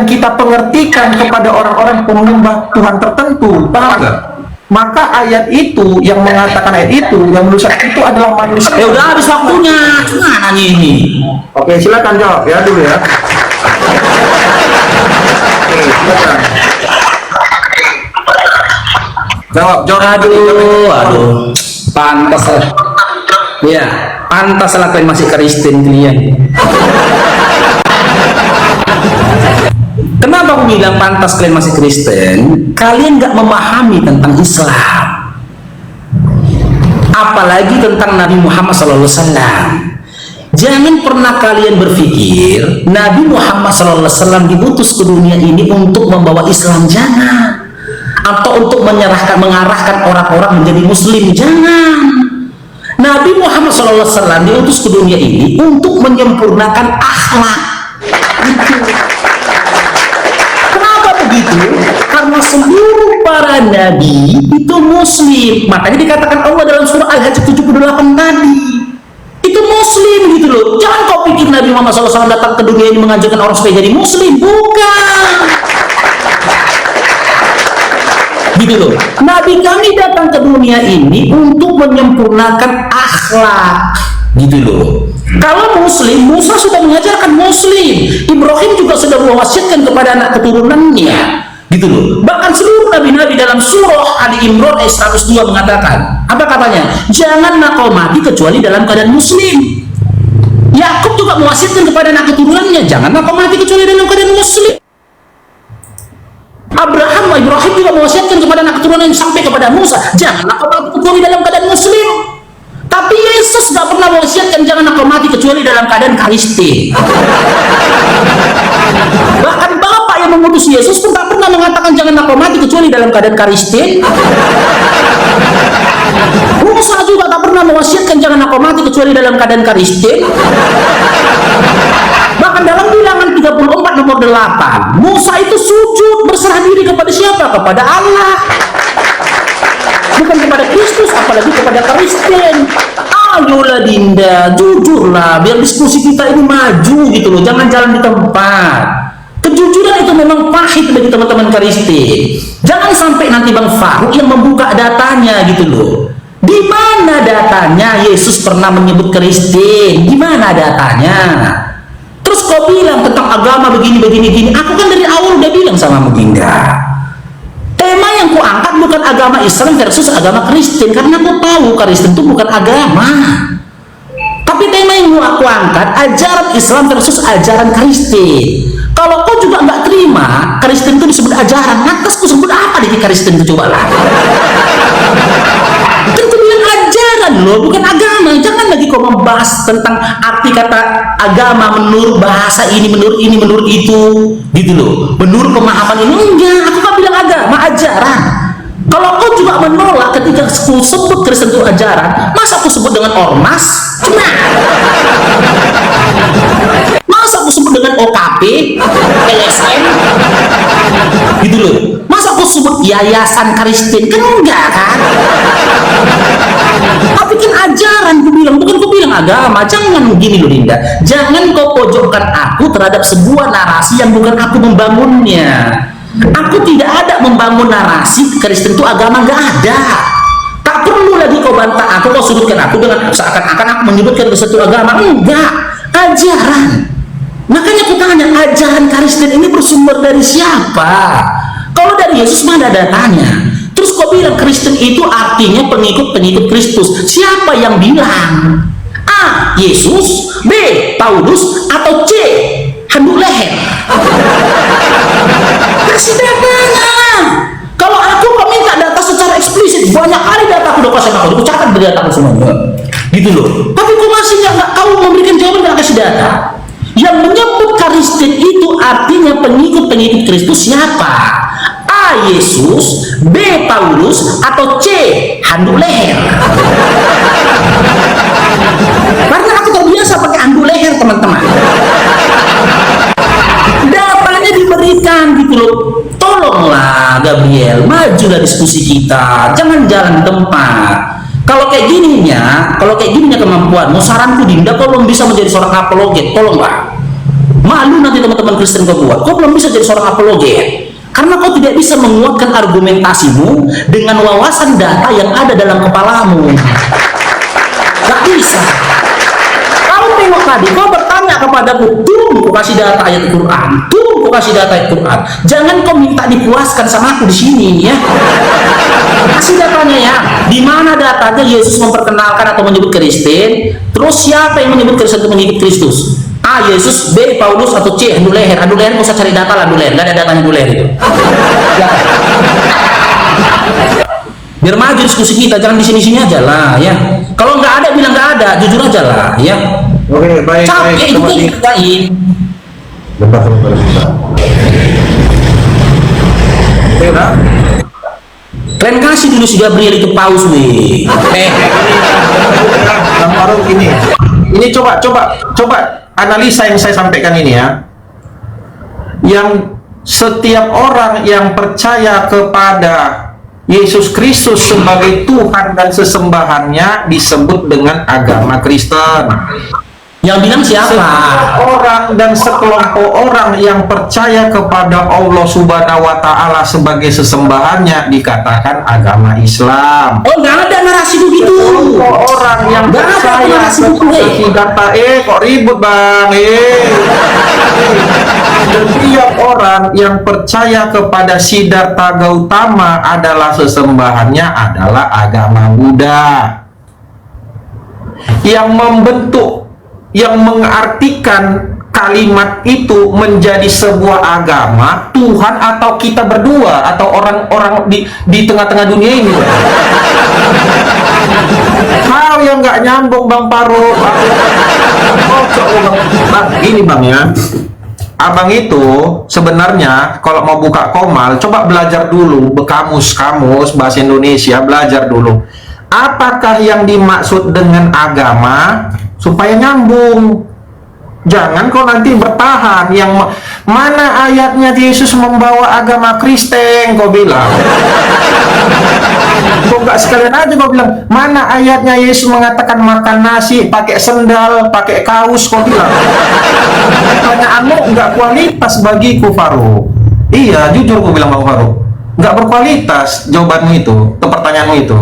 Speaker 1: kita pengertikan kepada orang-orang penyembah Tuhan tertentu. Paham nggak? Maka ayat itu yang mengatakan ayat itu, yang menulis itu adalah manusia.
Speaker 2: Ya udah habis waktunya. Gimana ini?
Speaker 1: Oke, silakan jawab ya dulu ya. Oke, silakan. Jawab.
Speaker 2: Aduh. Pantas lah. Ya, pantas lah kalian masih Kristen kalian. Kenapa aku bilang pantas kalian masih Kristen? Kalian nggak memahami tentang Islam, apalagi tentang Nabi Muhammad SAW. Jangan pernah kalian berpikir Nabi Muhammad SAW diutus ke dunia ini untuk membawa Islam, jangan. Atau untuk mengarahkan orang-orang menjadi Muslim, jangan. Nabi Muhammad SAW diutus ke dunia ini untuk menyempurnakan akhlak. Karena seluruh para nabi itu muslim, makanya dikatakan Allah dalam surah Al-Hajj 78 tadi itu muslim gitu loh. Jangan kau pikir Nabi Muhammad SAW datang ke dunia ini mengajarkan orang supaya jadi muslim, bukan gitu loh. Nabi kami datang ke dunia ini untuk menyempurnakan akhlak gitu loh. Kalau muslim, Musa sudah mengajarkan muslim, Ibrahim juga sudah mewasiatkan kepada anak keturunannya gitu loh. Bahkan seluruh nabi-nabi dalam surah Ali Imran ayat 102 mengatakan, apa katanya? Janganlah kau mati kecuali dalam keadaan muslim. Yakub juga mewasiatkan kepada anak keturunannya, janganlah kau mati kecuali dalam keadaan muslim. Ibrahim juga mewasiatkan kepada anak keturunannya sampai kepada Musa, janganlah kau mati kecuali dalam keadaan muslim. Tapi Yesus gak pernah mewasiatkan jangan kau mati kecuali dalam keadaan Kristen. Bahkan Bapak yang mengutus Yesus pun tak pernah mengatakan jangan kau mati kecuali dalam keadaan Kristen. Musa juga tak pernah mewasiatkan jangan kau mati kecuali dalam keadaan Kristen. Bahkan dalam Bilangan 34 nomor 8, Musa itu sujud berserah diri kepada siapa? Kepada Allah, bukan kepada Kristus, apalagi kepada Kristen. Ayolah Dinda, jujurlah biar diskusi kita ini maju gitu loh, jangan jalan di tempat. Kejujuran itu memang pahit bagi teman-teman Kristen. Jangan sampai nanti Bang Faruk yang membuka datanya gitu loh. Di mana datanya Yesus pernah menyebut Kristen? Di mana datanya? Terus kau bilang tentang agama begini. Aku kan dari awal udah bilang sama Dinda, tema yang ku angkat bukan agama Islam versus agama Kristen, karena aku tahu Kristen itu bukan agama. Tapi tema yang aku angkat ajaran Islam versus ajaran Kristen. Kalau kau juga nggak terima Kristen itu disebut ajaran, lantas ku sebut apa di Kristen itu, coba lah. Kan ku bilang ajaran loh, bukan agama. Jangan lagi kau membahas tentang arti kata agama menurut bahasa ini, menurut itu gitu loh, menurut pemahaman ini. Enggak, aku kan bilang agama, ajaran. Kalau kau juga menolak ketika aku sebut Kristen itu ajaran, masa aku sebut dengan ormas? Nah, masa aku sebut dengan OKP, LSM gitu loh, masa aku sebut yayasan Kristen? Kan enggak kan. Tapi kan ajaran, ku bilang, bukan ku bilang agama. Jangan gini loh Dinda, jangan kau pojokkan aku terhadap sebuah narasi yang bukan aku membangunnya. Aku tidak ada membangun narasi Kristen itu agama, nggak ada. Tak perlu lagi kau bantah aku, kau sudutkan aku dengan seakan-akan aku menyebutkan Kristen itu agama. Enggak, ajaran. Makanya aku tanya, ajaran Kristen ini bersumber dari siapa? Kalau dari Yesus mana datanya? Terus kau bilang Kristen itu artinya pengikut-pengikut Kristus. Siapa yang bilang? A. Yesus, B. Paulus, atau C. Handuk leher? Kasih datanya. Kalau aku kau minta data secara eksplisit, banyak kali data aku udah kasih aku, aku catat data aku semuanya gitu loh. Tapi kau masih nggak tahu memberikan jawaban, nggak kasih data. Yang menyebut Kristen itu artinya pengikut-pengikut Kristus siapa? A. Yesus, B. Paulus, atau C. Handuk leher? Karena aku terbiasa pakai handuk leher, teman-teman. Datanya diberikan gitu loh. Tolong Tolonglah Gabriel, majulah diskusi kita, jangan jalan tempat. Kalau kayak gininya kemampuanmu, saranku Dinda, kau belum bisa menjadi seorang apologet, tolonglah. Malu nanti teman-teman Kristen kau buat, kau belum bisa jadi seorang apologet. Karena kau tidak bisa menguatkan argumentasimu dengan wawasan data yang ada dalam kepalamu. Gak bisa. Kau tengok tadi, kau bertanya kepadaku, kau kasih data ayat Quran, kau kasih data ayat Quran. Jangan kau minta dipuaskan sama aku di sini ya. Kasih datanya ya. Di mana datanya Yesus memperkenalkan atau menyebut Kristen? Terus siapa yang menyebut Kristen itu mengikut Kristus? A. Yesus, B. Paulus, atau C. Adu leher nggak usah cari data lah, adu leher, nggak ada datanya adu leher itu. Biar maju diskusi kita, jangan di sini-sini aja lah ya. Kalau nggak ada bilang nggak ada, jujur aja lah ya.
Speaker 1: Oke, baik.
Speaker 2: Capek itu kan dikerjain.
Speaker 1: Bentar.
Speaker 2: Kalian kasih dulu si Gabriel itu paus weh.
Speaker 1: Bang Farouk ini coba analisa yang saya sampaikan ini ya. Yang setiap orang yang percaya kepada Yesus Kristus sebagai Tuhan dan sesembahannya disebut dengan agama Kristen.
Speaker 2: Yang bilang siapa?
Speaker 1: Setiap orang dan sekelompok orang yang percaya kepada Allah Subhanahu wa Ta'ala sebagai sesembahannya dikatakan agama Islam.
Speaker 2: Oh, nggak ada narasi begitu.
Speaker 1: Sekelompok orang yang percaya kepada Siddhartha, kok ribut bang? Setiap orang yang percaya kepada Siddhartha Gautama adalah sesembahannya adalah agama Buddha. Yang membentuk, yang mengartikan kalimat itu menjadi sebuah agama Tuhan atau kita berdua atau orang-orang di tengah-tengah dunia ini. Hal yang nggak nyambung Bang Farouk. Bang, ini bang ya. Abang itu sebenarnya kalau mau buka komal, coba belajar dulu kamus bahasa Indonesia, belajar dulu. Apakah yang dimaksud dengan agama supaya nyambung? Jangan kau nanti bertahan yang mana ayatnya Yesus membawa agama Kristen kau bilang. Kau nggak sekalian aja kau bilang mana ayatnya Yesus mengatakan makan nasi pakai sendal pakai kaos kau bilang. Pertanyaanmu nggak kualitas bagiku Farouk. Iya jujur kau bilang Bang Farouk, nggak berkualitas jawabanmu itu, pertanyaanmu itu.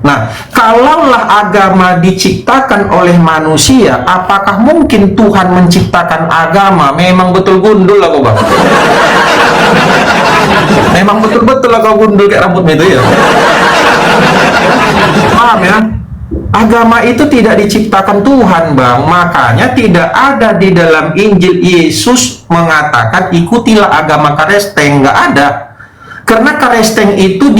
Speaker 1: Nah, kalaulah agama diciptakan oleh manusia, apakah mungkin Tuhan menciptakan agama? Memang betul gundul lah kau bang. Memang betul-betul lah kau gundul kayak rambutnya itu ya. Paham ya? Agama itu tidak diciptakan Tuhan bang. Makanya tidak ada di dalam Injil Yesus mengatakan ikutilah agama Kristen, nggak ada. Karena Kristen itu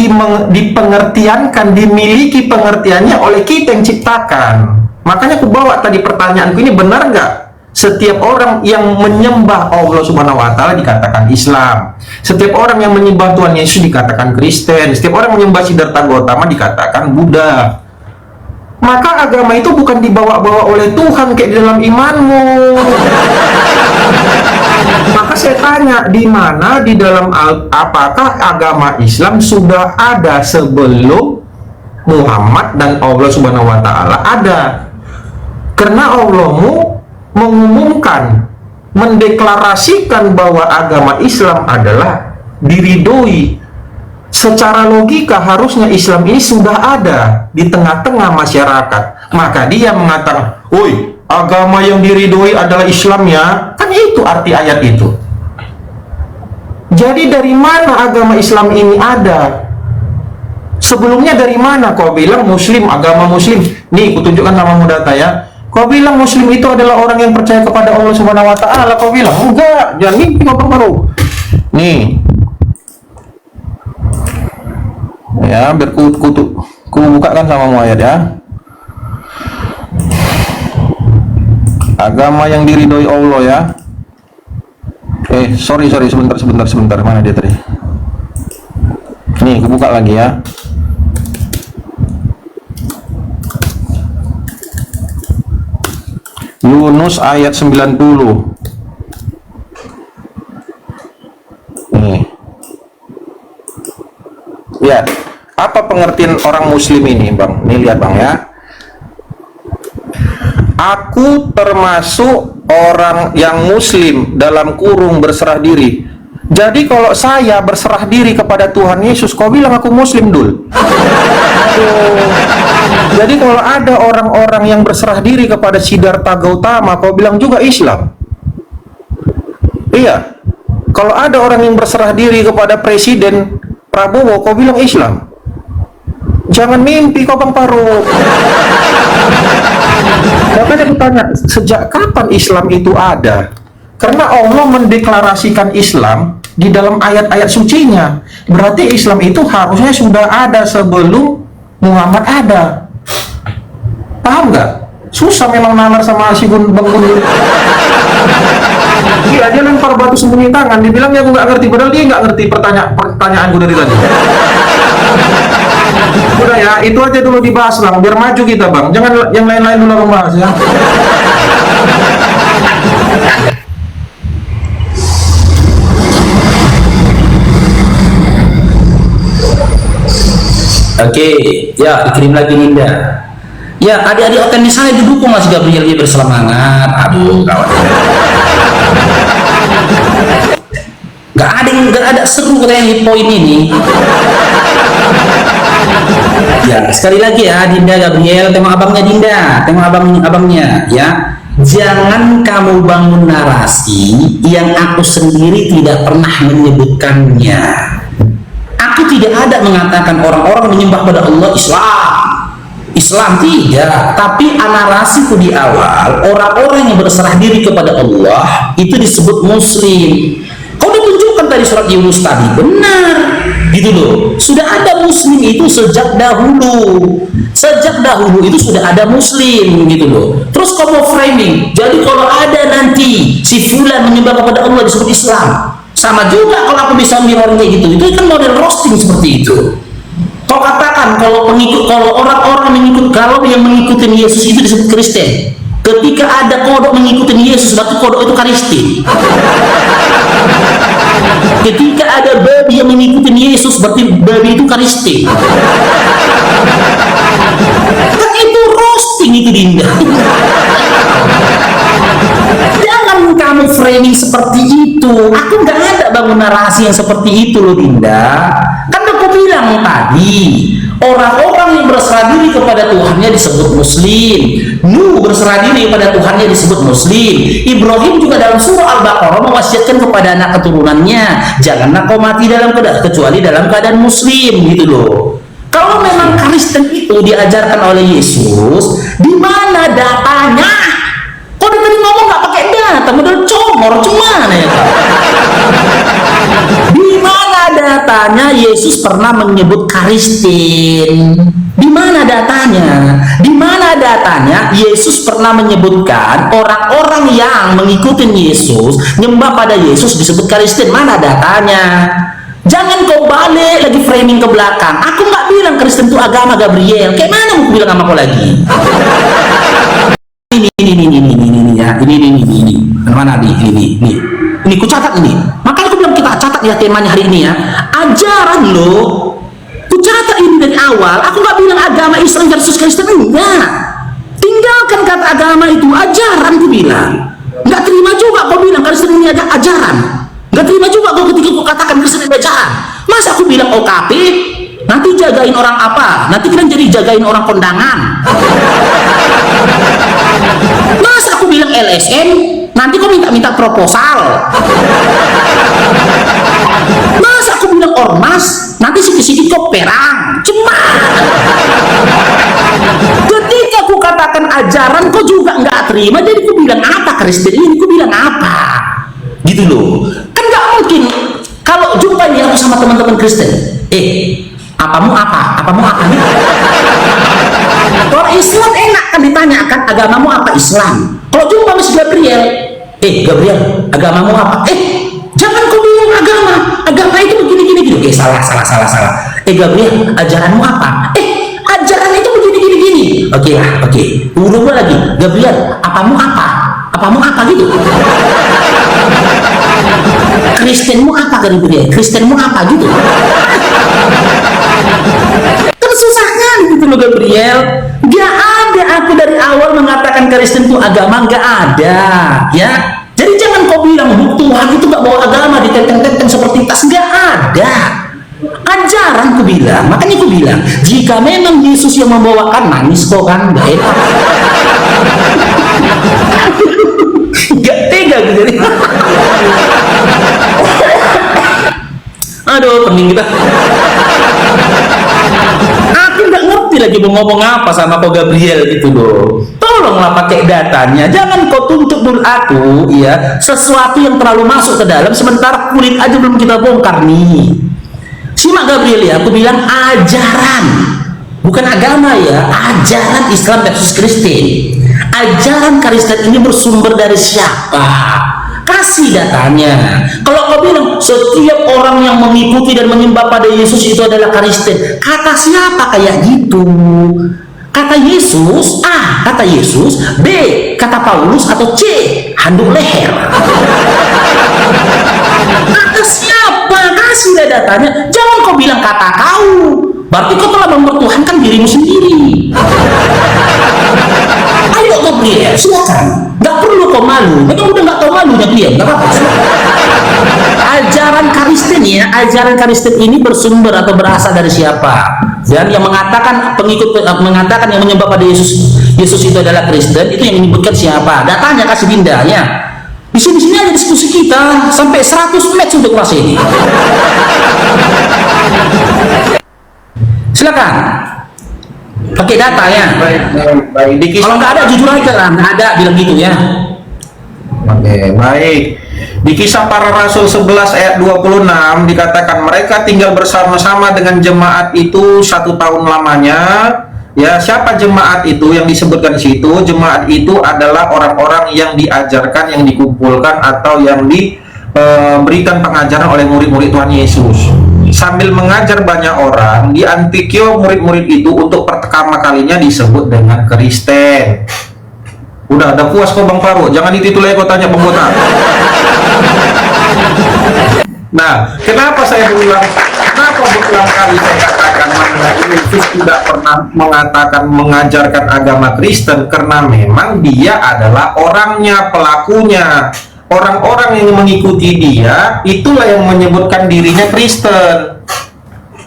Speaker 1: dipengertiankan, dimiliki pengertiannya oleh kita yang ciptakan. Makanya aku bawa tadi pertanyaanku ini, benar nggak setiap orang yang menyembah Allah Subhanahu wa Ta'ala dikatakan Islam, setiap orang yang menyembah Tuhan Yesus dikatakan Kristen, setiap orang menyembah Siddhartha Gautama dikatakan Buddha. Maka agama itu bukan dibawa-bawa oleh Tuhan kayak di dalam imanmu. Maka saya tanya, di mana di dalam apakah agama Islam sudah ada sebelum Muhammad dan Allah Subhanahu wa Ta'ala ada? Karena Allahmu mengumumkan, mendeklarasikan bahwa agama Islam adalah diridhoi. Secara logika harusnya Islam ini sudah ada di tengah-tengah masyarakat. Maka dia mengatakan, "Woi, agama yang diridhoi adalah Islam ya." Kan itu arti ayat itu. Jadi dari mana agama Islam ini ada? Sebelumnya dari mana? Kau bilang Muslim, agama Muslim. Nih, kutunjukkan namamu data ya. Kau bilang Muslim itu adalah orang yang percaya kepada Allah Subhanahu wa Ta'ala. Kau bilang enggak, jangan mimpi kau baru. Nih, ya biar ku bukakan sama ayat ya. Agama yang diridhoi Allah ya. Sorry sebentar, mana dia tadi? Nih, ku buka lagi ya. Yunus ayat 90. Nih. lihat. Apa pengertian orang muslim ini, Bang? Nih lihat, Bang, ya. Aku termasuk orang yang muslim dalam kurung berserah diri. Jadi kalau saya berserah diri kepada Tuhan Yesus, kau bilang aku muslim, Dul. Aduh. Jadi kalau ada orang-orang yang berserah diri kepada Siddhartha Gautama, kau bilang juga Islam. Iya. Kalau ada orang yang berserah diri kepada Presiden Prabowo, kau bilang Islam. Jangan mimpi kau, Bang Faruk. Makanya aku tanya, sejak kapan Islam itu ada? Karena Allah mendeklarasikan Islam di dalam ayat-ayat sucinya. Berarti Islam itu harusnya sudah ada sebelum Muhammad ada. Paham nggak? Susah memang nalar sama si Bang Gun. Iya, dia lempar batu sembunyi tangan. Dibilang aku nggak ngerti, padahal dia nggak ngerti pertanyaanku dari tadi. Udah ya, itu aja dulu dibahas lah, biar maju kita, Bang. Jangan yang lain-lain dulu Bang bahas ya.
Speaker 2: Oke, ya dikirim lagi Linda. Ya, adik-adik OTN misalnya didukung Mas Gabriel, dia bersemangat. Aduh, kawan. Gak ada seru katanya di poin ini. Ya, sekali lagi ya, Dinda Gabriel, tengok abangnya Dinda, tengok abangnya ya. Jangan kamu bangun narasi yang aku sendiri tidak pernah menyebutkannya. Aku tidak ada mengatakan orang-orang menyembah pada Allah Islam tidak, tapi narasiku di awal, orang-orang yang berserah diri kepada Allah itu disebut muslim. Kau ditunjukkan tadi surat Yunus tadi, benar gitu loh. Sudah ada muslim itu sejak dahulu itu sudah ada muslim gitu loh. Terus kau mau framing, jadi kalau ada nanti si fulan menyembah kepada Allah disebut Islam, sama juga kalau aku bisa mirror kayak gitu. Itu kan model roasting seperti itu. Kau katakan kalau orang-orang kalau yang mengikuti Yesus itu disebut Kristen. Ketika ada kodok mengikuti Yesus, berarti kodok itu Kristen. Ketika ada babi yang mengikuti Yesus, berarti babi itu Kristen. Kan itu roasting itu, Dinda. Jangan kamu framing seperti itu. Aku nggak ada bangun narasi yang seperti itu loh, Dinda. Kan aku bilang tadi, orang-orang yang berserah diri kepada Tuhannya disebut muslim. Nuh berserah diri kepada Tuhannya disebut muslim. Ibrahim juga dalam surah Al-Baqarah mewasiatkan kepada anak keturunannya, janganlah kau mati kecuali dalam keadaan muslim gitu loh. Kalau memang Kristen itu diajarkan oleh Yesus, di mana datanya? Kok dia tadi ngomong nggak pakai data, model comor, cuman ya Kak? Di mana datanya Yesus pernah menyebut Kristen? Di mana datanya? Di mana datanya Yesus pernah menyebutkan orang-orang yang mengikuti Yesus, nyembah pada Yesus disebut Kristen? Mana datanya? Jangan kau balik lagi framing ke belakang. Aku nggak bilang Kristen itu agama, Gabriel. Kayak mana mau bilang sama kau lagi? Ini mana ini ku catat ini. Makanya aku bilang kita catat ya temanya hari ini ya. Ajaran lo, ku catat ini dari awal. Aku nggak bilang agama Islam versus Kristen, enggak. Tinggalkan kata agama itu, ajaran ku bilang. Nggak terima juga kau bilang Kristen ini ada ajaran. Nggak terima juga kau ketika kau katakan Kristen ini ajaran. Masa aku bilang OKP, nanti jagain orang apa? Nanti kalian jadi jagain orang kondangan. Masa aku bilang LSM, nanti kau minta proposal. Masa aku bilang ormas, nanti sikit-sikit kau perang. Cuma ketika aku katakan ajaran, kau juga nggak terima. Jadi aku bilang apa Kristen ini? Aku bilang apa? Gitu loh. Kan nggak mungkin kalau jumpa nih aku sama teman-teman Kristen. Apamu apa gitu. Kalau Islam enak kan ditanyakan agamamu apa, Islam. Kalau jumpa Mas Gabriel, Gabriel agamamu apa? Jangan kau bilang agama itu begini. Salah. Gabriel ajaranmu apa? Ajaran itu begini. Oke. Ulang lagi, Gabriel apamu apa gitu. Kristenmu apa, Gabriel? Kristenmu apa gitu. Kristen itu agama, nggak ada, ya. Jadi jangan kau bilang Tuhan itu nggak bawa agama ditenteng-tenteng seperti tas, nggak ada. Ajaran ku bilang, makanya ku bilang, jika memang Yesus yang membawakan, nangis kok kan, nggak enak. Nggak tega gitu. Aduh, pening kita. Aku nggak ngerti lagi mau ngomong apa sama kau Gabriel gitu loh. Tolonglah pakai datanya, jangan kau tuntut dulu aku, ya, sesuatu yang terlalu masuk ke dalam, sementara kulit aja belum kita bongkar nih. Simak Gabriel ya, aku bilang ajaran, bukan agama ya, ajaran Islam versus Kristen. Ajaran Kristen ini bersumber dari siapa? Kasih datanya. Kalau kau bilang setiap orang yang mengikuti dan menyembah pada Yesus itu adalah Kristen, kata siapa kayak gitu? Kata Yesus A, kata Yesus B, kata Paulus, atau C, handuk leher? Kata siapa? Kasih datanya. Jangan kau bilang kata kau, berarti kau telah mempertuhankan dirimu sendiri. Ayo Gabriel, silakan. Gak perlu kau malu. Memang udah gak tau malu Gabriel, gak apa-apa. Ajaran Kristen ya, ajaran Kristen ini bersumber atau berasal dari siapa? Dan yang mengatakan mengatakan yang menyembah pada Yesus itu adalah Kristen, itu yang menyebutkan siapa? Datanya kasih Dinda ya. Di sini aja diskusi kita sampai 100 match untuk kelas ini. Silakan. Pakai data ya.
Speaker 1: Baik.
Speaker 2: Kalau nggak ada jujur aja lah, nggak ada, bilang gitu ya.
Speaker 1: Oke, baik. Di Kisah Para Rasul 11 ayat 26 dikatakan mereka tinggal bersama-sama dengan jemaat itu 1 tahun lamanya. Ya, siapa jemaat itu yang disebutkan di situ? Jemaat itu adalah orang-orang yang diajarkan, yang dikumpulkan atau yang diberikan pengajaran oleh murid-murid Tuhan Yesus. Sambil mengajar banyak orang di Antioquia, murid-murid itu untuk pertama kalinya disebut dengan Kristen. Udah puas kok Bang Faru, jangan dititulai kau tanya Bang Botak. Nah, kenapa saya berulang kali saya katakan Yesus tidak pernah mengatakan mengajarkan agama Kristen, karena memang dia adalah orangnya, pelakunya. Orang-orang yang mengikuti dia itulah yang menyebutkan dirinya Kristen.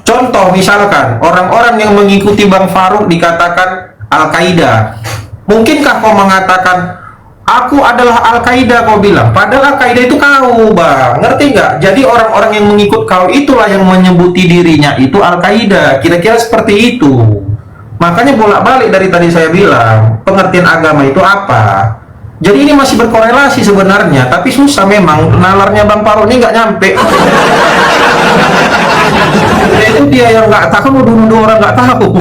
Speaker 1: Contoh misalkan orang-orang yang mengikuti Bang Faruk dikatakan Al-Qaeda. Mungkinkah kau mengatakan aku adalah Al-Qaeda, kau bilang? Padahal Al-Qaeda itu kau, Bang. Ngerti nggak? Jadi orang-orang yang mengikut kau itulah yang menyebuti dirinya itu Al-Qaeda. Kira-kira seperti itu. Makanya bolak-balik dari tadi saya bilang, pengertian agama itu apa? Jadi ini masih berkorelasi sebenarnya, tapi susah memang, nalarnya Bang Faru ini nggak nyampe. Itu dia yang nggak tahu, nuduh orang nggak tahu.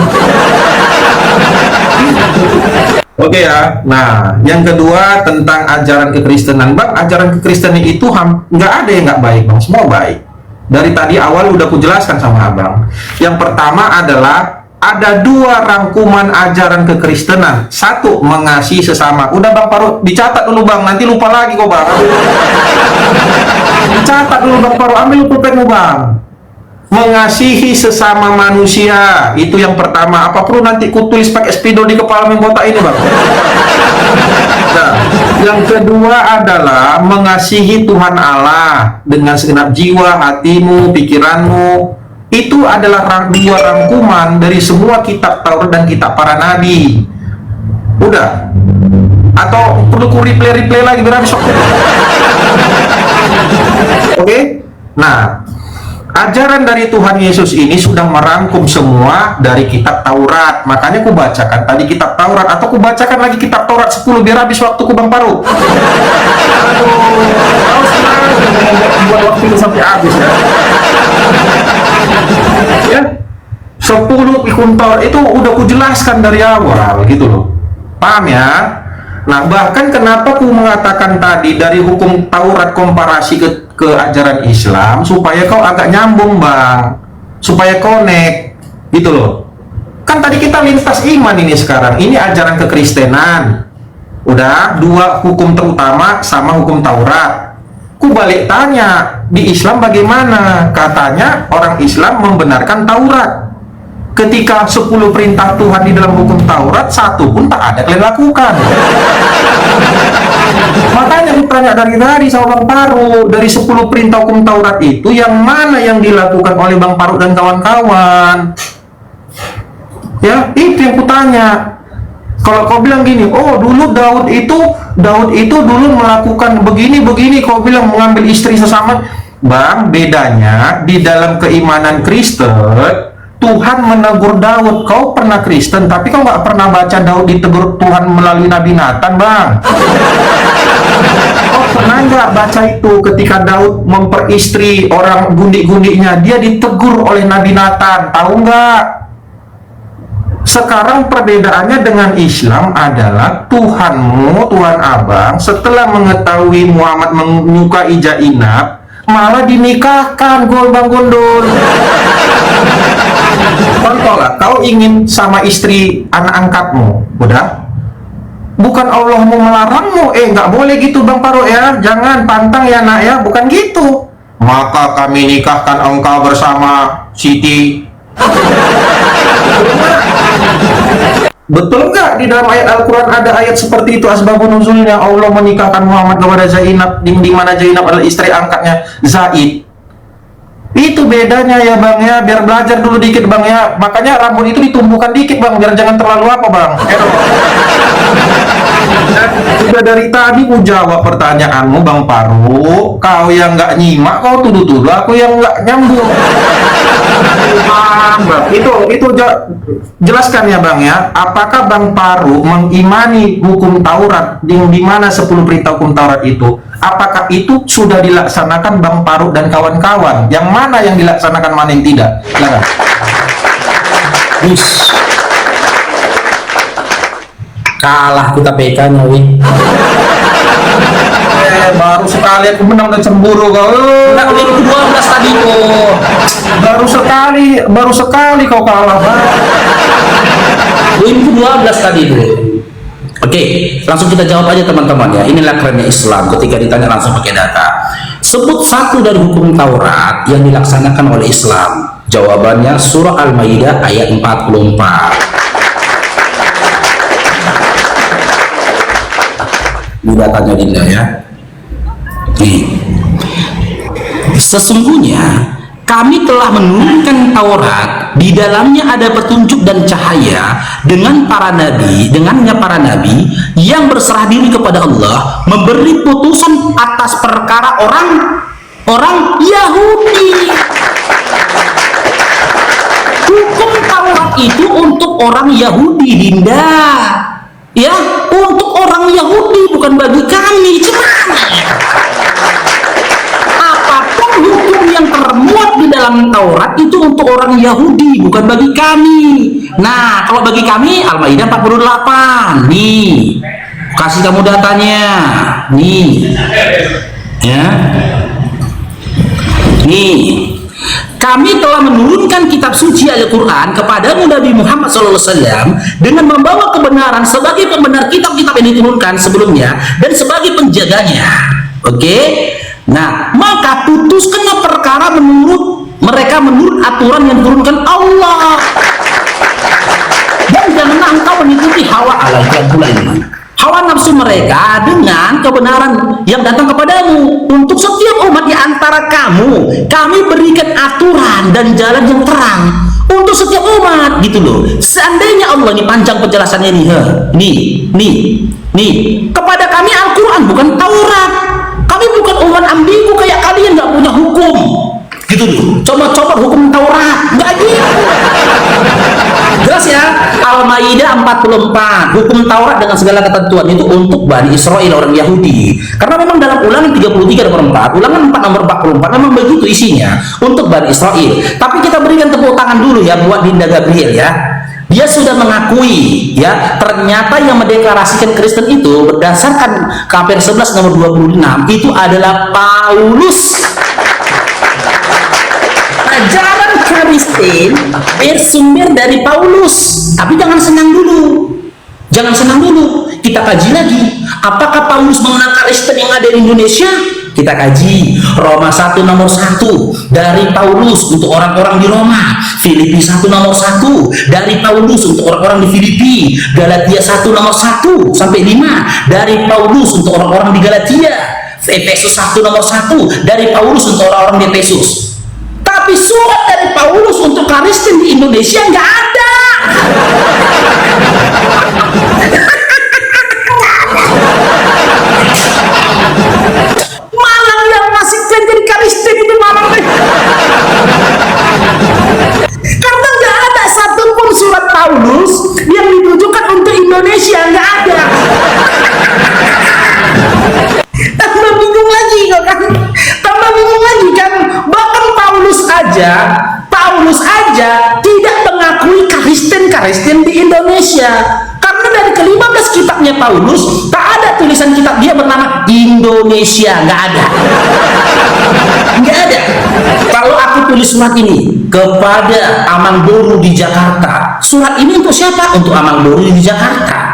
Speaker 1: Oke ya. Nah, yang kedua tentang ajaran kekristenan, Bang. Ajaran kekristenan itu nggak ada yang nggak baik, Bang. Semua baik. Dari tadi awal udah kujelaskan sama Abang. Yang pertama adalah ada 2 rangkuman ajaran kekristenan. 1, mengasihi sesama. Udah Bang Faru, dicatat dulu Bang, nanti lupa lagi kok Bang. Dicatat dulu Bang Faru, ambil pulpenmu Bang. Mengasihi sesama manusia, itu yang pertama. Apa perlu nanti kutulis pakai spidol di kepala membotak ini Bang? Nah, yang kedua adalah mengasihi Tuhan Allah dengan segenap jiwa, hatimu, pikiranmu. Itu adalah 2 rangkuman dari semua kitab Taurat dan kitab para nabi. Udah? Atau perlu ku replay lagi biar besok? Oke? Nah, ajaran dari Tuhan Yesus ini sudah merangkum semua dari kitab Taurat. Makanya ku bacakan tadi kitab Taurat, atau ku bacakan lagi kitab Taurat 10 biar habis waktu ku Bang Faru. Aduh, harus buat waktu ini sampai habis ya. Ya, 10 ikun Taurat itu udah kujelaskan dari awal gitu loh. Paham ya? Nah, bahkan kenapa ku mengatakan tadi dari hukum Taurat komparasi ke ajaran Islam, supaya kau agak nyambung Bang, supaya connect gitu loh. Kan tadi kita lintas iman ini, sekarang ini ajaran kekristenan. Udah 2 hukum terutama sama hukum Taurat. Ku balik tanya, di Islam bagaimana? Katanya orang Islam membenarkan Taurat. ketika 10 perintah Tuhan di dalam hukum Taurat, satu pun tak ada kalian lakukan. Makanya aku tanya dari tadi sama Bang Paru, dari 10 perintah hukum Taurat itu, yang mana yang dilakukan oleh Bang Paru dan kawan-kawan? Ya, itu yang kutanya. Kalau kau bilang gini, oh dulu Daud itu dulu melakukan begini, kau bilang mengambil istri sesama. Bang, bedanya di dalam keimanan Kristen, Tuhan menegur Daud. Kau pernah Kristen, tapi kau nggak pernah baca Daud ditegur Tuhan melalui Nabi Nathan, Bang. Kau pernah nggak baca itu ketika Daud memperistri orang gundik-gundiknya, dia ditegur oleh Nabi Nathan, tahu nggak? Sekarang perbedaannya dengan Islam adalah Tuhanmu, Tuhan Abang, setelah mengetahui Muhammad menyukai Zainab, malah dinikahkan, Bang Gondol. Contoh lah, kau ingin sama istri anak angkatmu, udah? Bukan Allah mau melarangmu, nggak boleh gitu Bang Paro ya, jangan pantang ya nak ya, bukan gitu. Maka kami nikahkan engkau bersama Siti. Betul nggak di dalam ayat Al-Quran ada ayat seperti itu, asbabun nuzulnya Allah menikahkan Muhammad kepada Zainab, di mana Zainab adalah istri angkatnya Zaid. Itu bedanya ya Bang ya, biar belajar dulu dikit Bang ya. Makanya rambut itu ditumbuhkan dikit Bang, biar jangan terlalu apa Bang. Sudah dari tadi ku jawab pertanyaanmu Bang Paru, kau yang nggak nyimak, kau tuduh-tuduh aku yang nggak nyambung. Bang, itu jelaskan ya Bang ya, apakah Bang Paru mengimani hukum Taurat di mana 10 perintah hukum Taurat itu, apakah itu sudah dilaksanakan Bang Paru dan kawan-kawan? Yang mana yang dilaksanakan, mana yang tidak? Silakan.
Speaker 2: Kalah kita PK-nya, wih.
Speaker 1: Baru sekali aku menang dan cemburu kau.
Speaker 2: Nah, 2012 tadi tuh.
Speaker 1: Baru sekali kau kalah.
Speaker 2: 2012 tadi tuh. Oke, langsung kita jawab aja teman-teman ya. Inilah kerennya Islam ketika ditanya langsung pakai data. Sebut satu dari hukum Taurat yang dilaksanakan oleh Islam. Jawabannya surah Al-Maidah ayat 44. Ini datanya Dinda ya. Nih. Sesungguhnya kami telah menurunkan Taurat, di dalamnya ada petunjuk dan cahaya dengannya para nabi yang berserah diri kepada Allah, memberi putusan atas perkara orang Yahudi. Hukum Taurat itu untuk orang Yahudi, Dinda. Ya, untuk orang Yahudi, bukan bagi kami. Gimana? Apapun hukum yang termuat di dalam Taurat itu untuk orang Yahudi, bukan bagi kami. Nah, kalau bagi kami, Al-Maidah 48. Nih, kasih kamu datanya. Nih, ya. Nih. Kami telah menurunkan kitab suci Al-Quran kepadamu Nabi Muhammad SAW dengan membawa kebenaran sebagai pembenar kitab-kitab yang diturunkan sebelumnya dan sebagai penjaganya. Oke? Nah, maka putuskanlah perkara menurut aturan yang diturunkan Allah. Dan janganlah engkau mengikuti hawa hawa nafsu mereka dengan kebenaran yang datang kepadamu. Untuk setiap umat di antara kamu, kami berikan aturan dan jalan yang terang untuk setiap umat, gitu loh. Seandainya Allah, ini panjang penjelasannya nih, kepada kami Al-Quran bukan Taurat. Kami bukan umat ambigu kayak kalian, nggak punya hukum, gitu loh. Coba hukum Taurat, nggak gitu. Jelas ya, Al-Maidah 44, hukum Taurat dengan segala ketentuan itu untuk Bani Israel, orang Yahudi. Karena memang dalam Ulangan 33 nomor 4, Ulangan 4 nomor 44 memang begitu isinya, untuk Bani Israel. Tapi kita berikan tepuk tangan dulu ya buat Dinda Gabriel ya. Dia sudah mengakui ya, ternyata yang mendeklarasikan Kristen itu berdasarkan KPR 11 nomor 26 itu adalah Paulus. Ajaran Kristen bersumber dari Paulus. Tapi jangan senang dulu, kita kaji lagi. Apakah Paulus mengenal Kristen yang ada di Indonesia? Kita kaji Roma 1 nomor 1 dari Paulus untuk orang-orang di Roma, Filipi 1 nomor 1 dari Paulus untuk orang-orang di Filipi, Galatia 1 nomor 1 sampai 5 dari Paulus untuk orang-orang di Galatia, Efesus 1 nomor 1 dari Paulus untuk orang-orang di Efesus. Tapi surat dari Paulus untuk Kristen di Indonesia nggak ada. Malah yang masih jadi Kristen itu malah karena nggak ada satupun surat Paulus yang ditujukan untuk Indonesia, nggak ada. Tambah bingung lagi kan? Tambah bingung lagi kan? Bahkan Paulus aja tidak mengakui Kristen di Indonesia. Karena dari ke-15 kitabnya Paulus, tak ada tulisan kitab dia bernama Indonesia, nggak ada. Nggak ada. Kalau aku tulis surat ini kepada Amang Boru di Jakarta, surat ini untuk siapa? Untuk Amang Boru di Jakarta.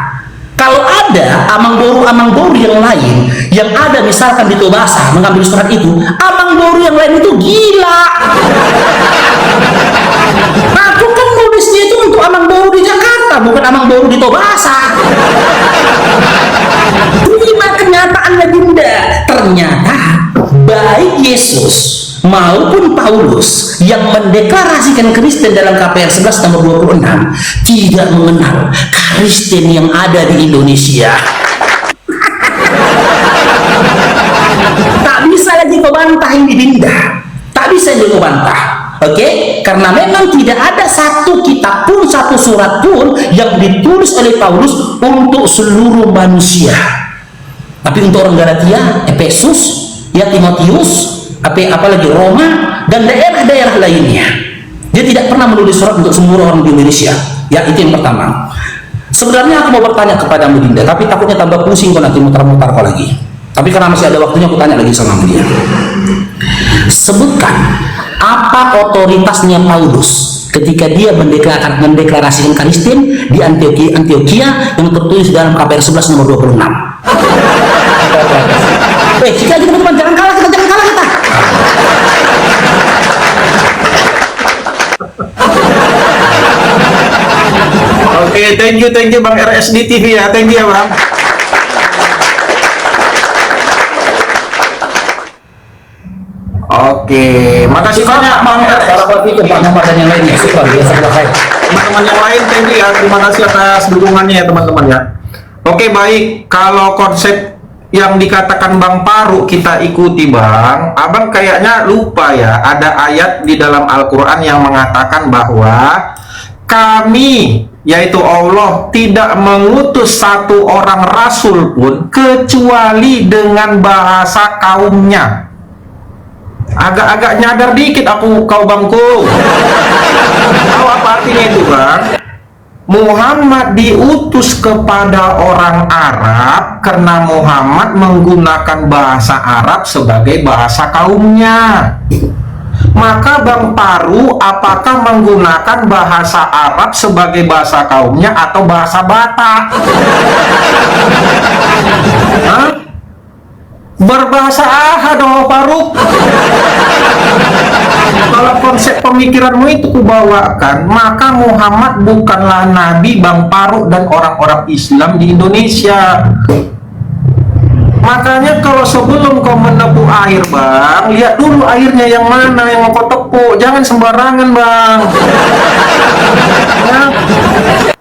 Speaker 2: Kalau ada Amang Boru yang lain yang ada misalkan di Tobasa mengambil surat itu, Amang Boru yang lain itu gila. Aku kan nulisnya itu untuk Amang Boru di Jakarta, bukan Amang Boru di Tobasa. Terima kenyataannya Dinda, ternyata baik Yesus maupun Paulus yang mendeklarasikan Kristen dalam KPR 11 nomor 26 tidak mengenal Kristen yang ada di Indonesia. Tak bisa lagi kau bantah ini Dinda, tak bisa lagi kau bantah. Oke, karena memang tidak ada satu kitab pun, satu surat pun yang ditulis oleh Paulus untuk seluruh manusia. Tapi untuk orang Galatia, Efesus, ya Timotius, apalagi Roma dan daerah-daerah lainnya, dia tidak pernah menulis surat untuk semua orang di Indonesia. Ya, itu yang pertama. Sebenarnya aku mau bertanya kepada Dinda, tapi takutnya tambah pusing kalau nanti mutar-mutar kau lagi. Tapi karena masih ada waktunya, aku tanya lagi sama dia. Sebutkan apa otoritasnya Paulus ketika dia mendeklarasikan Kristen di Antioquia yang tertulis dalam KPR 11 nomor 26. Kita aja teman-teman, jangan kalah kita.
Speaker 1: Oke, thank you Bang RSD TV ya, thank you ya Bang. Oke, makasih banyak Bang RSD.
Speaker 2: Dan yang lainnya, super biasa selesai.
Speaker 1: Teman-teman yang lain, thank you ya, terima kasih atas dukungannya ya teman-teman ya. Oke, baik, kalau konsep yang dikatakan Bang Paru kita ikuti Bang, Abang kayaknya lupa ya, ada ayat di dalam Al-Quran yang mengatakan bahwa kami, yaitu Allah, tidak mengutus satu orang rasul pun kecuali dengan bahasa kaumnya. Agak-agak nyadar dikit kau bangku. Tahu apa artinya itu Bang? Muhammad diutus kepada orang Arab karena Muhammad menggunakan bahasa Arab sebagai bahasa kaumnya. Maka Bang Paru, apakah menggunakan bahasa Arab sebagai bahasa kaumnya atau bahasa Batak? Hah? Berbahasa aha dong Paru. Kalau konsep pemikiranmu itu kubawakan, maka Muhammad bukanlah nabi Bang Paru dan orang-orang Islam di Indonesia. Makanya kalau sebelum kau menepuk air Bang, lihat dulu airnya yang mana yang mau kau tepuk, jangan sembarangan Bang ya.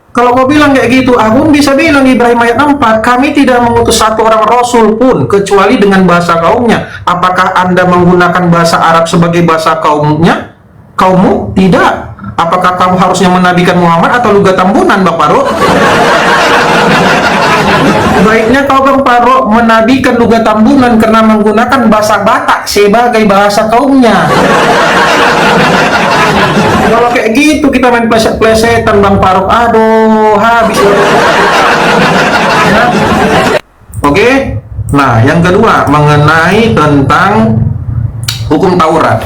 Speaker 1: Kalau kau bilang kayak gitu, Abun bisa bilang di Ibrahim ayat 4, kami tidak mengutus satu orang rasul pun kecuali dengan bahasa kaumnya. Apakah Anda menggunakan bahasa Arab sebagai bahasa kaumnya? Kaummu? Tidak. Apakah kamu harusnya menabikan Muhammad atau Lugat Tambunan Bang Paro? Baiknya kau Bang Paro menabikan Lugat Tambunan karena menggunakan bahasa Batak sebagai bahasa kaumnya. Kalau kayak gitu kita main pleset-plesetan Bang Faruk, aduh habis ya. Oke. Nah yang kedua mengenai tentang hukum Taurat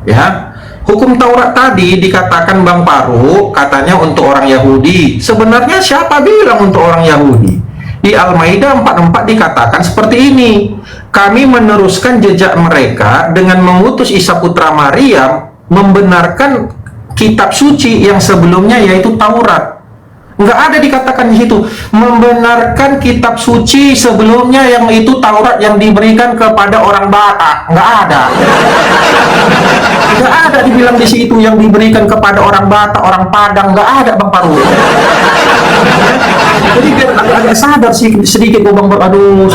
Speaker 1: ya. Hukum Taurat tadi dikatakan Bang Faruk katanya untuk orang Yahudi. Sebenarnya siapa bilang untuk orang Yahudi? Di Al-Maidah 44 dikatakan seperti ini, kami meneruskan jejak mereka dengan mengutus Isa putra Maryam membenarkan kitab suci yang sebelumnya, yaitu Taurat. Nggak ada dikatakan di situ membenarkan kitab suci sebelumnya yang itu Taurat yang diberikan kepada orang Batak. Nggak ada. Nggak ada dibilang di situ yang diberikan kepada orang Batak, orang Padang. Nggak ada, Bang Paru. Jadi biar agak sadar sedikit Bang Paru. Aduh.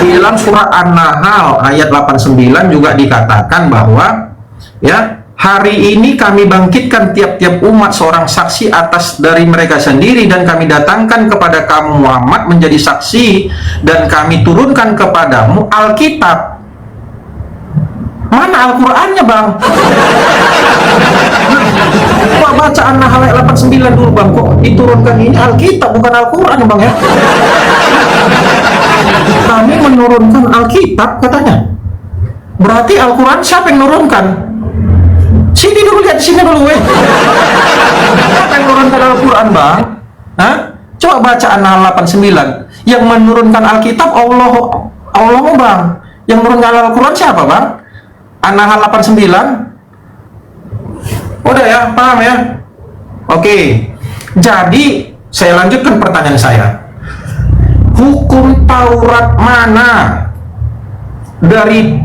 Speaker 1: Dalam surat An-Nahl ayat 89 juga dikatakan bahwa ya, hari ini kami bangkitkan tiap-tiap umat seorang saksi atas dari mereka sendiri, dan kami datangkan kepada kamu Muhammad menjadi saksi, dan kami turunkan kepadamu Alkitab. Mana Al-Qur'annya, Bang? Coba baca An-Nahl ayat 89 dulu, Bang. Kok diturunkan ini Alkitab bukan Al-Qur'an, Bang, ya? Kami menurunkan Alkitab katanya. Berarti Al-Qur'an siapa yang menurunkan? Sini dulu, lihat sini dulu, weh. Siapa yang menurunkan Al-Quran, Bang? Hah? Coba baca An-Nahl 89. Yang menurunkan Alkitab Allah, Bang. Yang menurunkan Al-Quran siapa, Bang? An-Nahl 89. Udah ya, paham ya? Oke. Jadi, saya lanjutkan pertanyaan saya. Hukum Taurat mana dari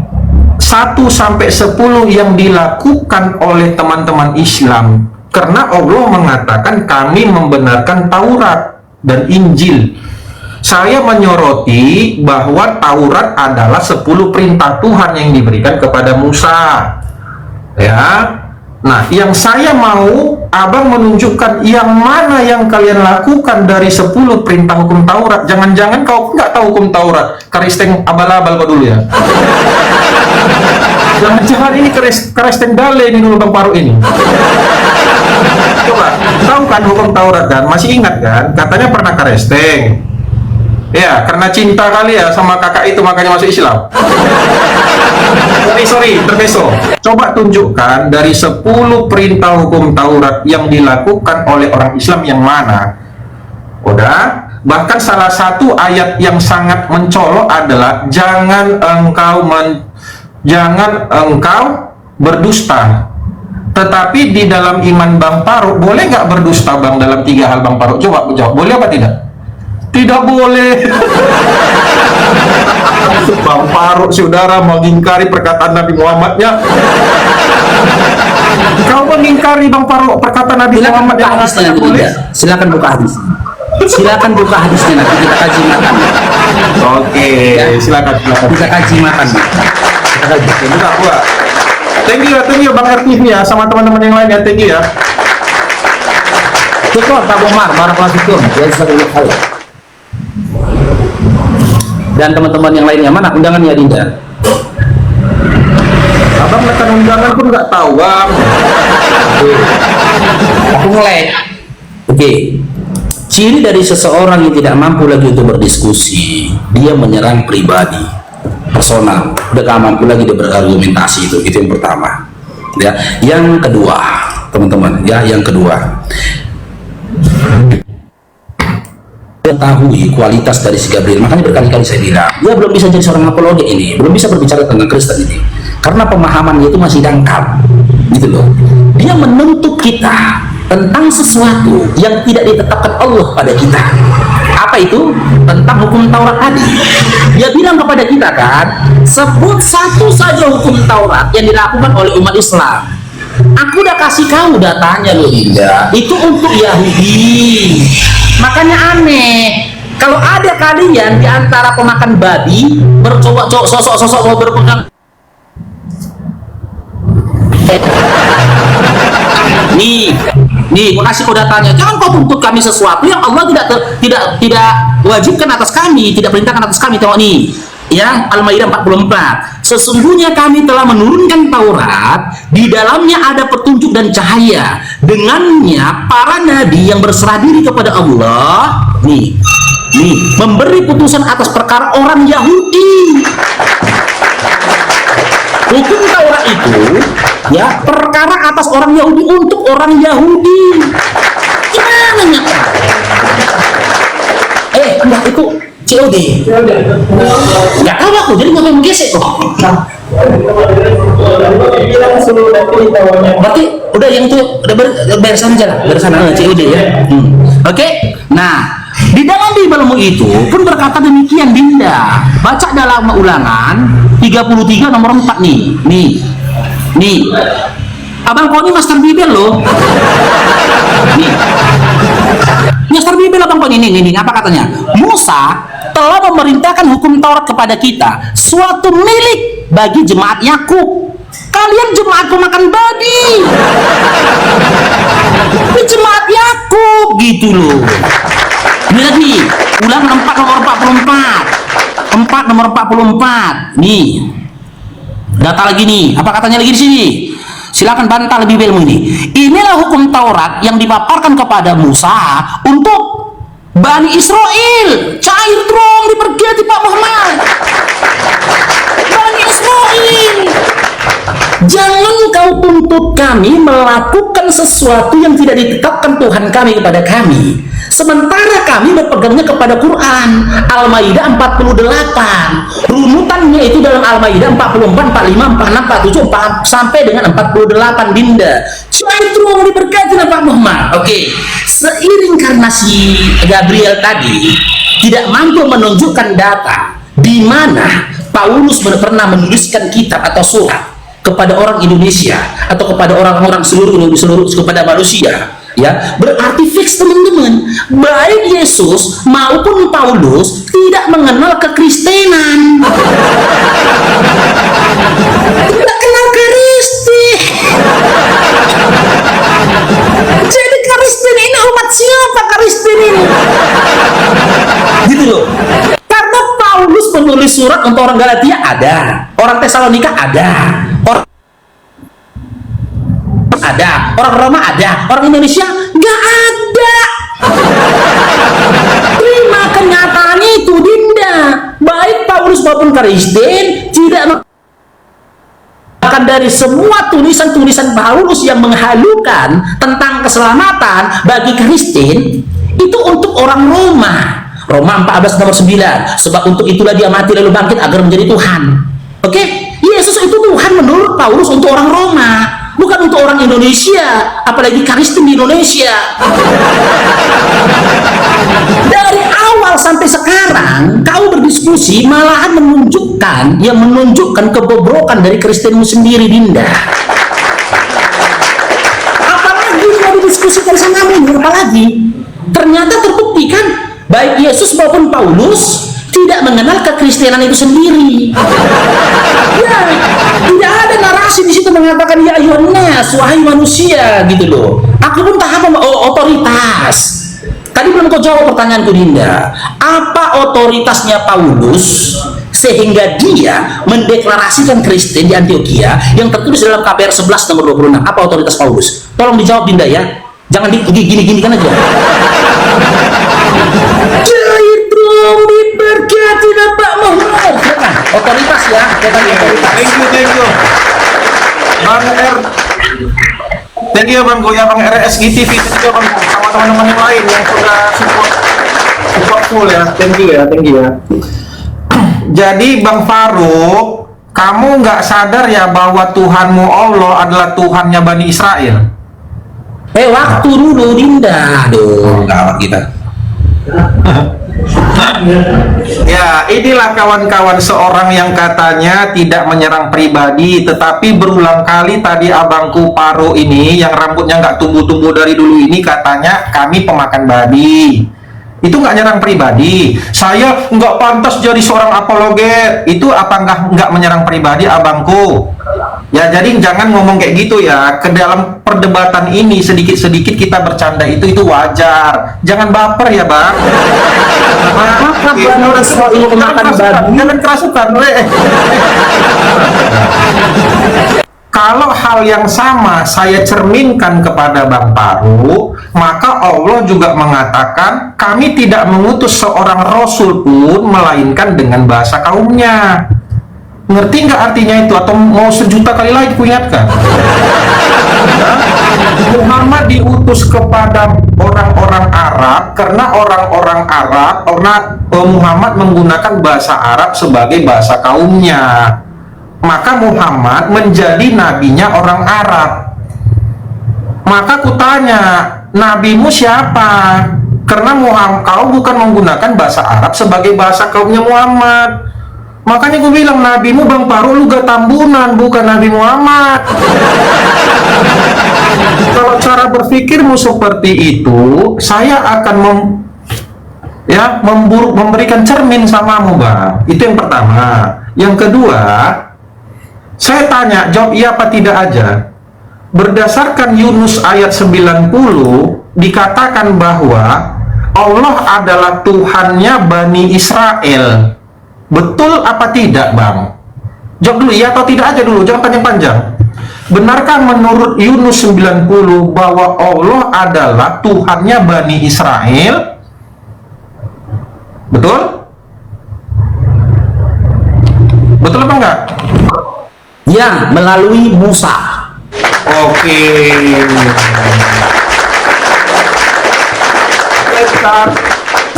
Speaker 1: 1 sampai 10 yang dilakukan oleh teman-teman Islam? Karena Allah mengatakan kami membenarkan Taurat dan Injil. Saya menyoroti bahwa Taurat adalah 10 perintah Tuhan yang diberikan kepada Musa. Ya. Nah, yang saya mau Abang menunjukkan yang mana yang kalian lakukan dari 10 perintah hukum Taurat. Jangan-jangan kau nggak tahu hukum Taurat. Karisteng abal-abal kau dulu ya. Jangan-jangan ini karisteng dale ini dulu Bang Paru ini. Coba, tahu kan hukum Taurat kan? Masih ingat kan? Katanya pernah karisteng. Ya, karena cinta kali ya sama kakak itu makanya masuk Islam. Sorry, terbeso. Coba tunjukkan dari 10 perintah hukum Taurat yang dilakukan oleh orang Islam yang mana? Udah? Bahkan salah satu ayat yang sangat mencolok adalah jangan engkau berdusta. Tetapi di dalam iman Bang Paru, boleh nggak berdusta, Bang, dalam 3 hal, Bang Paru? Coba jawab, boleh apa tidak? Tidak boleh. Bang Paru, saudara, mengingkari perkataan Nabi Muhammadnya. Kau mengingkari, Bang Paru, perkataan Nabi Muhammad yang
Speaker 2: hadisnya boleh. Silakan buka hadis. Silakan buka hadisnya, nanti kita kaji makan.
Speaker 1: Oke, ya. Silakan.
Speaker 2: Kita kaji makan. Kita kaji.
Speaker 1: Buka. Thank you Bang RTV ya, sama teman-teman yang lain ya, thank you ya.
Speaker 2: Syukur Pak Umar, barakallahu fikum. Dan teman-teman yang lainnya, mana undangannya, Dinda?
Speaker 1: Abang tekan undangan pun nggak tahu, Bang.
Speaker 2: Aku mulai. Oke. Ciri dari seseorang yang tidak mampu lagi untuk berdiskusi, dia menyerang pribadi, personal, udah gak mampu lagi dia berargumentasi. Itu yang pertama. Ya, yang kedua, teman-teman, ya, yang kedua, ketahui kualitas dari si Gabriel. Makanya berkali-kali saya bilang, dia belum bisa jadi seorang apologet ini, belum bisa berbicara tentang Kristen ini, karena pemahamannya itu masih dangkal, gitu loh. Dia menuntut kita tentang sesuatu yang tidak ditetapkan Allah pada kita. Apa itu? Tentang hukum Taurat tadi. Dia bilang kepada kita kan, sebut satu saja hukum Taurat yang dilakukan oleh umat Islam. Aku udah kasih kau datanya loh, Dinda. Itu untuk Yahudi. Makanya aneh kalau ada kalian di antara pemakan babi bercowok-cowok sosok-sosok mau berpegang. Nih, makasih kau datanya. Jangan kau tuntut kami sesuatu yang Allah tidak wajibkan atas kami, tidak perintahkan atas kami. Tengok nih, ya, Al-Maidah 44. Sesungguhnya kami telah menurunkan Taurat, di dalamnya ada petunjuk dan cahaya. Dengannya para nabi yang berserah diri kepada Allah, nih, memberi putusan atas perkara orang Yahudi. Hukum Taurat itu, ya, perkara atas orang Yahudi untuk orang Yahudi. Gimana ya? Enggak, itu COD. Nggak tahu aku, jadi nggak mau gesek kok. Berarti udah yang itu udah beresan aja lah, beresan COD ya. Oke. Nah, di dalam Bibelmu itu pun berkata demikian, Dinda. Baca dalam Ulangan 33 nomor 4 nih. Nih. Abang kau ini master Bibel loh. Nih. Master Bibel abang kau ini. Apa katanya? Musa telah memerintahkan hukum Taurat kepada kita, suatu milik bagi jemaat Yakub. Kalian jemaat pemakan babi. Ini jemaat Yakub gitu loh. Ini lagi, Ulangan 4 nomor 44. 4 nomor 44. Nih. Data lagi nih. Apa katanya lagi di sini? Silakan bantah lebih Bibelmu ini. Inilah hukum Taurat yang dipaparkan kepada Musa untuk Bani Israel. Cair dong dipergiati Pak Muhammad. Bani Israel. Jangan kau tuntut kami melakukan sesuatu yang tidak ditetapkan Tuhan kami kepada kami. Sementara kami berpegangnya kepada Quran. Al-Maidah 48. Runutannya itu dalam Al-Maidah 44, 45, 46, 47, sampai dengan 48, Dinda. Cair dong diberkati Pak Muhammad. Oke. Seiring karena si Gabriel tadi tidak mampu menunjukkan data di mana Paulus pernah menuliskan kitab atau surat kepada orang Indonesia atau kepada orang-orang seluruh kepada manusia, ya, berarti fix teman-teman, baik Yesus maupun Paulus tidak mengenal kekristenan, tidak kenal Kristen. Jadi Kristen ini umat siapa Kristen ini? Gitu loh. Karena Paulus menulis surat untuk orang Galatia ada, orang Tesalonika ada, orang Roma ada, orang Indonesia nggak ada. Terima kenyataan itu, Dinda. Baik Paulus maupun Kristen tidak akan dari semua tulisan-tulisan Paulus yang menghalukan tentang keselamatan bagi Kristen itu untuk orang Roma. Roma 14 nomor 9. Sebab untuk itulah dia mati lalu bangkit agar menjadi Tuhan. Oke? Yesus itu Tuhan menurut Paulus untuk orang Roma, bukan untuk orang Indonesia, apalagi Kristen di Indonesia. Dari awal sampai sekarang kau berdiskusi malahan menunjukkan kebobrokan dari Kristenmu sendiri, Dinda. Apalagi mau didiskusikan sama kamu, apalagi ternyata terbuktikan baik Yesus maupun Paulus tidak mengenal kekristenan itu sendiri. Ya, tidak ada narasi di situ mengatakan ya ayuhan nas, wahai manusia, gitu loh. Aku pun paham otoritas. Tadi belum kau jawab pertanyaanku, Dinda. Apa otoritasnya Paulus sehingga dia mendeklarasikan Kristen di Antioquia yang tertulis dalam KPR 11 nomor 26? Apa otoritas Paulus? Tolong dijawab, Dinda, ya. Jangan gini-gini kan aja. Cair dong diberkati Bapak Muhammad. Otoritas ya, otoritas.
Speaker 1: Thank you. Bang R. Thank you Bang Goya, Bang RSG TV juga Bang, sama teman-teman yang lain yang sudah support full ya. Thank you ya. Jadi Bang Farouk, kamu nggak sadar ya bahwa Tuhanmu Allah adalah Tuhannya Bani Israel?
Speaker 2: Waktu dulu, Dinda. Aduh, gawat kita.
Speaker 1: Ya, inilah kawan-kawan seorang yang katanya tidak menyerang pribadi, tetapi berulang kali tadi abangku Paro ini yang rambutnya nggak tumbuh-tumbuh dari dulu ini katanya kami pemakan babi. Itu nggak nyerang pribadi. Saya nggak pantas jadi seorang apologet. Itu apa nggak menyerang pribadi abangku? Ya, jadi jangan ngomong kayak gitu ya. Ke dalam perdebatan ini sedikit-sedikit kita bercanda itu wajar. Jangan baper ya, Bang. Jangan kerasukan. Kalau hal yang sama saya cerminkan kepada Bang Paru, maka Allah juga mengatakan kami tidak mengutus seorang rasul pun melainkan dengan bahasa kaumnya. Ngerti nggak artinya itu? Atau mau sejuta kali lagi ku ingatkan? Muhammad diutus kepada orang-orang Arab karena orang-orang Arab, karena Muhammad menggunakan bahasa Arab sebagai bahasa kaumnya. Maka Muhammad menjadi nabinya orang Arab. Maka kutanya, nabimu siapa? Karena Muhammad, kau bukan menggunakan bahasa Arab sebagai bahasa kaumnya Muhammad. Makanya gue bilang, nabimu Bang Paru lu gak Tambunan, bukan Nabi Muhammad. Kalau cara berpikirmu seperti itu, saya akan memberikan cermin samamu, Bang. Itu yang pertama. Yang kedua, saya tanya, jawab iya apa tidak aja. Berdasarkan Yunus ayat 90, dikatakan bahwa Allah adalah Tuhannya Bani Israel. Betul apa tidak, Bang? Jawab dulu iya atau tidak aja dulu, jangan panjang-panjang. Benarkah menurut Yunus 90 bahwa Allah adalah Tuhannya Bani Israel? Betul? Betul apa enggak?
Speaker 2: Ya, melalui Musa.
Speaker 1: Oke.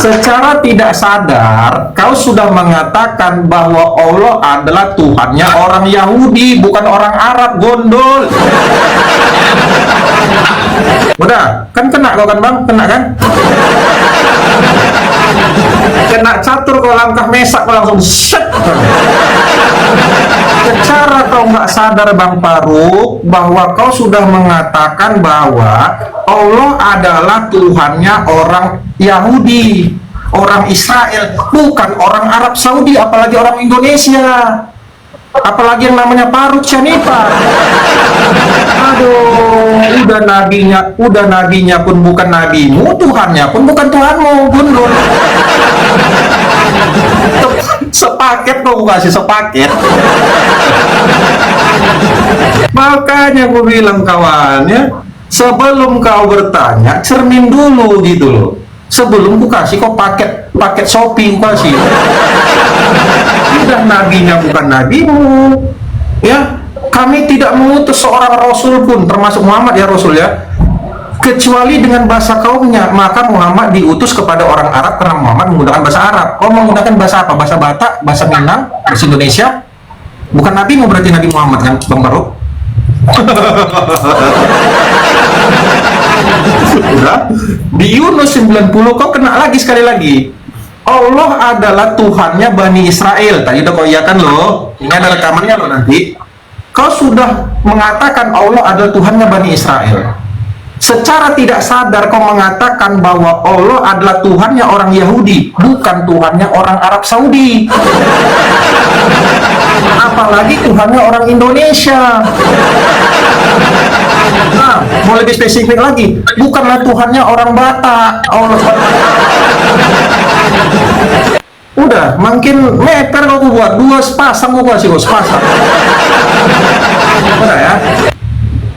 Speaker 1: Secara tidak sadar, kau sudah mengatakan bahwa Allah adalah Tuhannya orang Yahudi, bukan orang Arab, gondol. Udah, kan kena kau kan, Bang? Kena kan? Kena catur kau, langkah mesak kau langsung set. Secara kau nggak sadar, Bang Faruk, bahwa kau sudah mengatakan bahwa Allah adalah Tuhannya orang Yahudi, orang Israel, bukan orang Arab Saudi, apalagi orang Indonesia, apalagi yang namanya Faruk Syanipa. Aduh, udah nabinya pun bukan nabimu, Tuhannya pun bukan Tuhanmu, gundul. Sepaket kok kasih sepaket. Makanya gue bilang kawan ya, sebelum kau bertanya cermin dulu gitu loh. Sebelum ku kasih kok paket Shopee ku kasih. Udah nabinya bukan nabimu. Ya, kami tidak mengutus seorang rasul pun, termasuk Muhammad ya Rasul ya, kecuali dengan bahasa kaumnya. Maka Muhammad diutus kepada orang Arab karena Muhammad menggunakan bahasa Arab. Kau menggunakan bahasa apa? Bahasa Batak, bahasa Minang, bahasa Indonesia. Bukan nabimu berarti Nabi Muhammad kan, Bang Faruk? Udah. Di Yunus 90 kau kena lagi sekali lagi. Allah adalah Tuhannya Bani Israel. Tadi udah kau iyakan loh. Ini ada rekamannya loh nanti. Kau sudah mengatakan Allah adalah Tuhannya Bani Israel. Secara tidak sadar kau mengatakan bahwa Allah adalah Tuhannya orang Yahudi, bukan Tuhannya orang Arab Saudi. Apalagi Tuhannya orang Indonesia. Nah, mau lebih spesifik lagi, bukanlah Tuhannya orang Batak. Udah, makin meter kau buat dua sepasang kau kasih sepasang. Udah ya.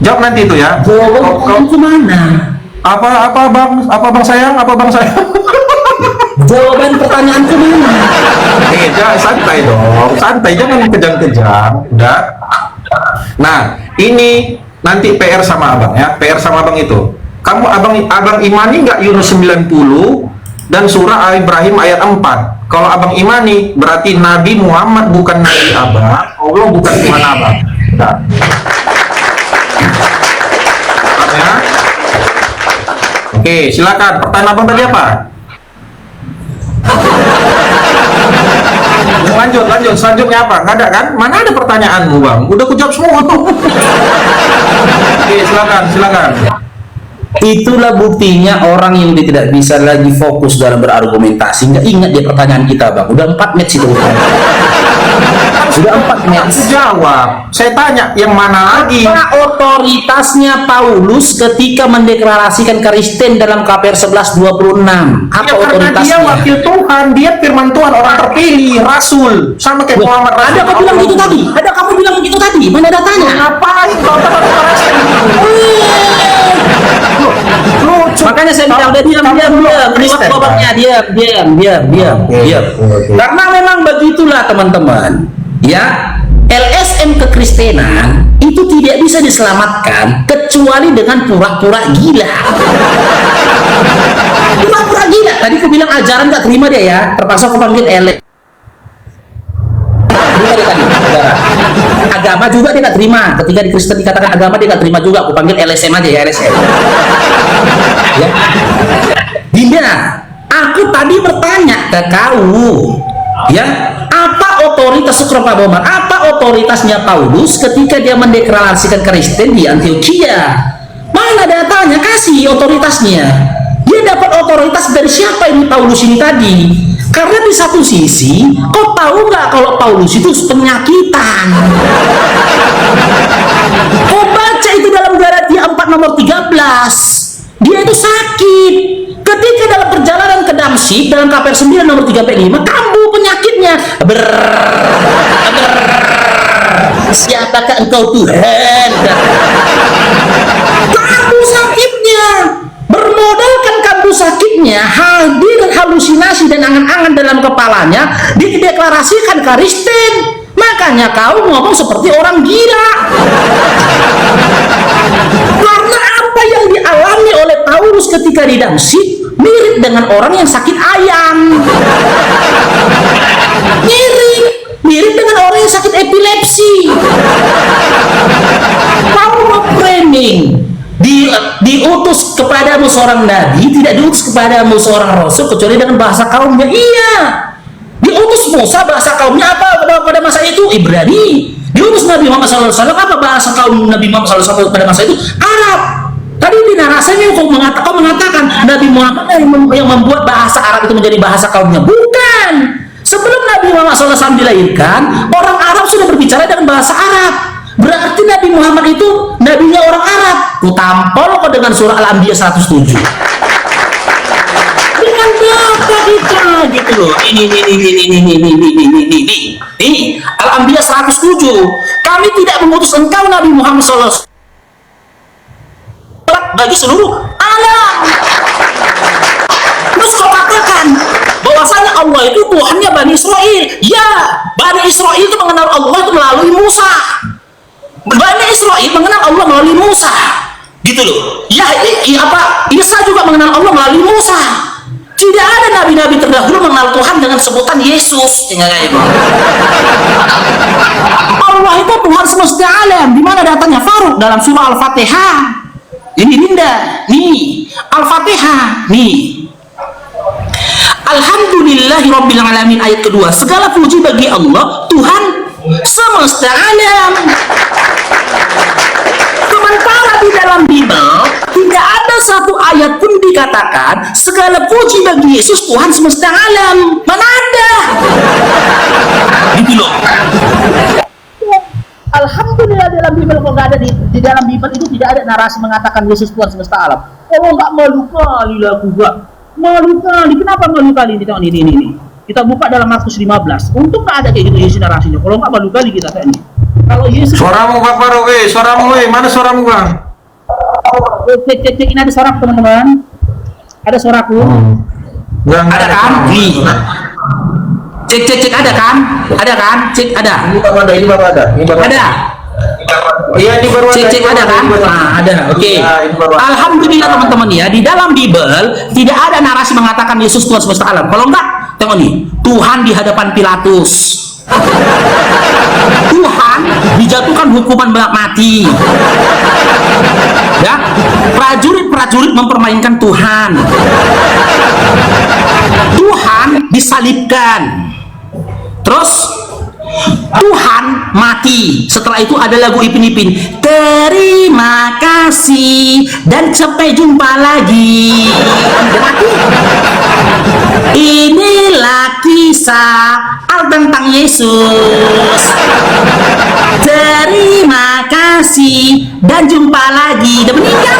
Speaker 1: Jawab nanti itu ya.
Speaker 2: Jawaban ke mana?
Speaker 1: Apa bang sayang?
Speaker 2: Jawaban pertanyaan ke mana?
Speaker 1: Jangan santai dong, santai, jangan kejang-kejang. Udah. Nah, ini nanti PR sama abang ya, PR sama abang itu. Kamu abang imani nggak Yunus 90 dan surah Al-Ibrahim ayat 4? Kalau abang imani, berarti Nabi Muhammad bukan Nabi abang, Allah bukan Tuhan abang. Nah. Ya. Oke, silakan. Pertanyaan abang tadi apa? Lanjut. Selanjutnya apa? Nggak ada kan? Mana ada pertanyaanmu, Bang? Udah ku jawab semua. Oke, silakan.
Speaker 2: Itulah buktinya orang yang tidak bisa lagi fokus dalam berargumentasi. Nggak ingat dia pertanyaan kita, Bang. Udah 4 match itu. Sudah 4 match.
Speaker 1: Jawab. Saya tanya yang mana lagi?
Speaker 2: Apa otoritasnya Paulus ketika mendeklarasikan Kristen dalam KPR 11:26? Apa
Speaker 1: Ya, karena
Speaker 2: otoritasnya?
Speaker 1: dia wakil Tuhan, dia firman Tuhan, orang terpilih, rasul, sama kayak Muhammad.
Speaker 2: Ada kamu bilang gitu tadi? Ada kamu bilang begitu tadi? Mana datanya?
Speaker 1: Ngapain kau deklarasi?
Speaker 2: Makanya saya bilang udah diam. Ini waktu babaknya diam. Karena memang begitulah teman-teman. Ya, LSM kekristenan itu tidak bisa diselamatkan kecuali dengan pura-pura gila. Pura-pura gila. Tadi aku bilang ajaran gak terima dia ya, terpaksa aku panggil LSM. Agama juga dia gak terima. Ketika di Kristen dikatakan agama dia gak terima juga, aku panggil LSM aja ya, LSM. Ya. Dinda, aku tadi bertanya ke kau, ya, apa otoritas Pak Bomar? Apa otoritasnya Paulus ketika dia mendeklarasikan Kristen di Antioquia? Mana datanya? Kasih otoritasnya. Dia dapat otoritas dari siapa ini Paulus ini tadi? Karena di satu sisi, kau tahu nggak kalau Paulus itu penyakitan? Kau baca itu dalam Galatia 4 nomor 13. Dia itu sakit. Ketika dalam perjalanan ke Damsyik dalam KPR 9 nomor 3-5 kambuh penyakitnya. Siapakah engkau Tuhan? Kambuh sakitnya. Bermodalkan kambuh sakitnya, hadir halusinasi dan angan-angan dalam kepalanya, dideklarasikan Kristen. Makanya kau ngomong seperti orang gila. Karena apa yang dialami oleh Paulus ketika di Damsyik mirip dengan orang yang sakit ayam. Mirip dengan orang yang sakit epilepsi. Kau mau framing diutus kepadamu seorang nabi, tidak diutus kepadamu seorang rasul kecuali dengan bahasa kaumnya. Iya, diutus Musa bahasa kaumnya apa pada masa itu? Ibrani. Diutus Nabi Muhammad SAW apa bahasa kaum Nabi Muhammad SAW pada masa itu? Arab. Tadi di narasinya kau mengatakan Nabi Muhammad yang membuat bahasa Arab itu menjadi bahasa kaumnya. Bukan. Sebelum Nabi Muhammad SAW dilahirkan, orang Arab sudah berbicara dengan bahasa Arab. Berarti Nabi Muhammad itu nabinya orang Arab. Ku tampol kok dengan surah Al-Anbiya 107. Dengan apa kita gitu loh. Ini Al-Anbiya 107. Kami tidak mengutus engkau Nabi Muhammad SAW bagi seluruh alam. Terus kau katakan bahwasanya Allah itu Tuhannya Bani Israel. Ya, Bani Israel itu mengenal Allah itu melalui Musa. Bani Israel mengenal Allah melalui Musa, gitu loh. Ya, Isa juga mengenal Allah melalui Musa. Tidak ada nabi-nabi terdahulu mengenal Tuhan dengan sebutan Yesus. Allah itu Tuhan semesta alam. Di mana datanya? Faruq dalam surah Al-Fatihah. Ini Dinda, nih Al-Fatihah, nih. Alhamdulillahirabbil alamin ayat kedua. Segala puji bagi Allah, Tuhan semesta alam. Sementara di dalam Bible tidak ada satu ayat pun dikatakan segala puji bagi Yesus Tuhan semesta alam. Mana ada? Gitu loh. Alhamdulillah dalam Bible kok nggak ada di dalam Bible itu tidak ada narasi mengatakan Yesus Tuhan semesta alam. Oh, nggak malu kali lah gua. Malu kali. Kenapa malu kali? Ini. Kita buka dalam Markus 15. Untung nggak ada kayak gitu Yesus narasinya. Kalau nggak malu kali kita kayak ini. Kalau Yesus.
Speaker 1: Suaramu Pak Faro, suaramu, mana suaramu Bang?
Speaker 2: Cek ini ada suara teman-teman. Ada suaraku. Ada kan? Cek ada kan? Ada kan? Cek ada.
Speaker 1: Ini baru ada.
Speaker 2: Ada.
Speaker 1: Iya, ini baru ada.
Speaker 2: Cek ada kan? Nah, ada. Oke. Alhamdulillah teman-teman ya, di dalam Bible tidak ada narasi mengatakan Yesus Tuhan semesta alam. Kalau enggak, tengok nih, Tuhan di hadapan Pilatus. Tuhan dijatuhkan hukuman mati. Ya, prajurit mempermainkan Tuhan. Tuhan disalibkan. Terus Tuhan mati. Setelah itu ada lagu Ipin-Ipin. Terima kasih dan sampai jumpa lagi. Mati. Inilah kisah tentang Yesus. Terima kasih dan jumpa lagi. Udah meninggal.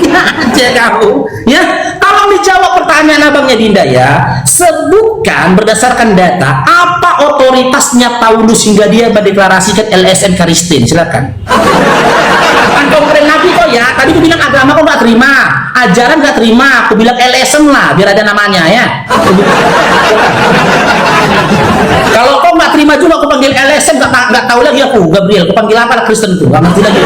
Speaker 2: Ya aja kamu. Ya, tolong dijawab pertanyaan abangnya Dinda ya. Sebutkan berdasarkan data apa otoritasnya Paulus hingga dia mendeklarasikan LSM Kristen. Silakan. Bukan komplain Nabi kok ya. Tadi aku bilang agama kok nggak terima, ajaran nggak terima. Aku bilang LSM lah, biar ada namanya ya. Kalau kau nggak terima juga, aku panggil LSM, nggak tahu lagi aku, Gabriel, aku panggil apa Kristen itu, nggak ngerti lagi.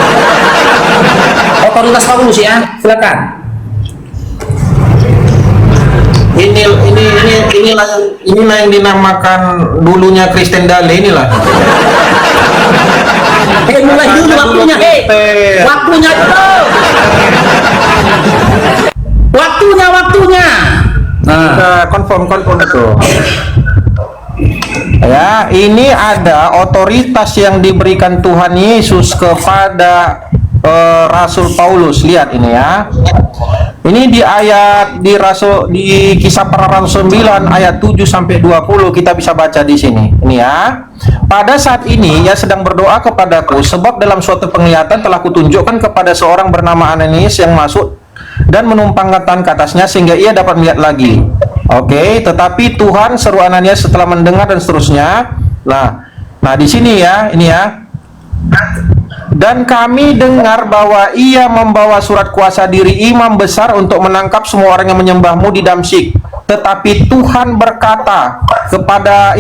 Speaker 2: Otoritas Paulus ya, silakan.
Speaker 1: Inilah yang dinamakan dulunya Kristen Dale inilah.
Speaker 2: Mulai dulu waktunya, waktunya dulu. Waktunya.
Speaker 1: Nah, confirm itu. Ya, ini ada otoritas yang diberikan Tuhan Yesus kepada Rasul Paulus. Lihat ini ya. Ini di Kisah Para Rasul 9 ayat 7 sampai 20 kita bisa baca di sini. Ini ya. Pada saat ini ia sedang berdoa kepadaku, sebab dalam suatu penglihatan telah kutunjukkan kepada seorang bernama Ananias yang masuk dan menumpangkan tangan ke atasnya sehingga ia dapat melihat lagi. Oke, tetapi Tuhan, seru Ananias, setelah mendengar dan seterusnya. Nah di sini ya, ini ya. Dan kami dengar bahwa ia membawa surat kuasa diri imam besar untuk menangkap semua orang yang menyembahmu di Damsyik. Tetapi Tuhan berkata kepada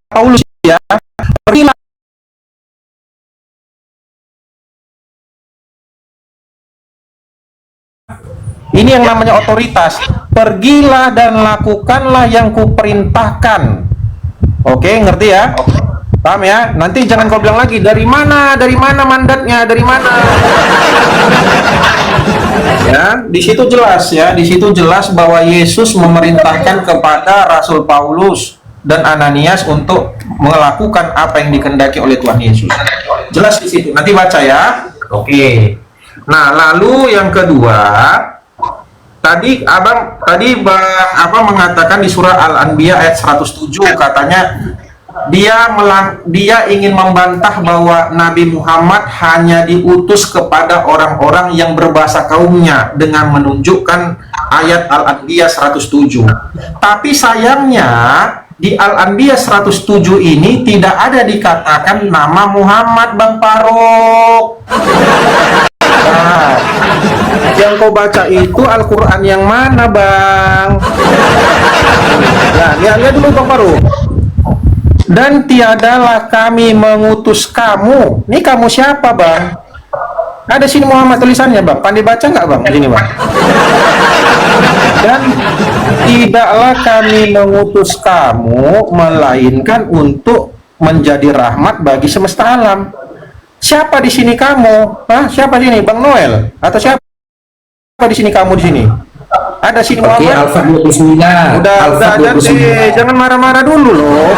Speaker 1: Paulus ya, pergilah. Ini yang namanya otoritas. Pergilah dan lakukanlah yang kuperintahkan. Oke, ngerti ya? Paham ya? Nanti jangan kau bilang lagi, dari mana mandatnya, dari mana? Ya, di situ jelas ya, di situ jelas bahwa Yesus memerintahkan kepada Rasul Paulus dan Ananias untuk melakukan apa yang dikehendaki oleh Tuhan Yesus. Jelas di situ. Nanti baca ya. Oke. Nah, lalu yang kedua, tadi Bang mengatakan di surah Al-Anbiya ayat 107 katanya dia ingin membantah bahwa Nabi Muhammad hanya diutus kepada orang-orang yang berbahasa kaumnya dengan menunjukkan ayat Al-Anbiya 107. Tapi sayangnya di Al-Anbiya 107 ini tidak ada dikatakan nama Muhammad, Bang Faruk. Nah, yang kau baca itu Al-Quran yang mana, Bang? Nah, lihat dulu Bang Faruk. Dan tiadalah kami mengutus kamu. Ini kamu siapa, Bang? Ada sini Muhammad tulisannya, Bang. Pandai baca nggak, Bang? Di sini, Bang. Dan tidaklah kami mengutus kamu melainkan untuk menjadi rahmat bagi semesta alam. Siapa di sini kamu? Hah? Siapa di sini? Bang Noel? Atau siapa di sini kamu di sini? Ada sini Muhammad?
Speaker 2: Oke, Alfa 29.
Speaker 1: Udah, jangan marah-marah dulu loh.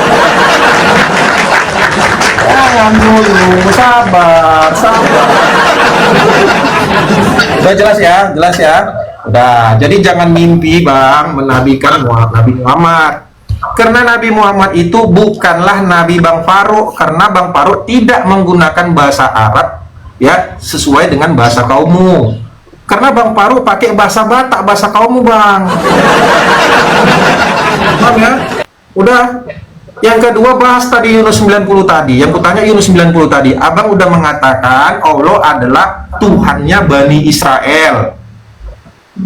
Speaker 1: Jangan dulu, sabar. Udah jelas ya. Udah, jadi jangan mimpi Bang menabikan Nabi Muhammad. Karena Nabi Muhammad itu bukanlah Nabi Bang Faruk, karena Bang Faruk tidak menggunakan bahasa Arab ya sesuai dengan bahasa kaummu. Karena Bang Faruk pakai bahasa Batak, bahasa kaummu, Bang. Paham ya? Udah. Yang kedua bahas tadi Yunus 90 tadi. Yang kutanya Yunus 90 tadi. Abang udah mengatakan Allah adalah Tuhannya Bani Israel.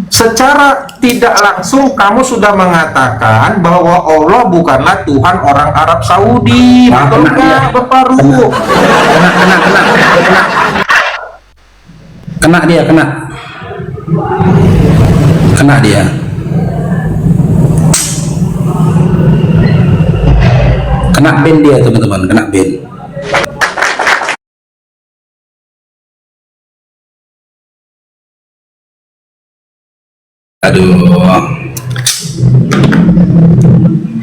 Speaker 1: Secara tidak langsung kamu sudah mengatakan bahwa Allah bukanlah Tuhan orang Arab Saudi. Betul nggak, Bang Faruk?
Speaker 2: Kena dia. Kena ban dia, teman-teman, kena ban. Aduh,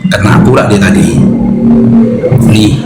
Speaker 2: kena pula dia tadi. Nih.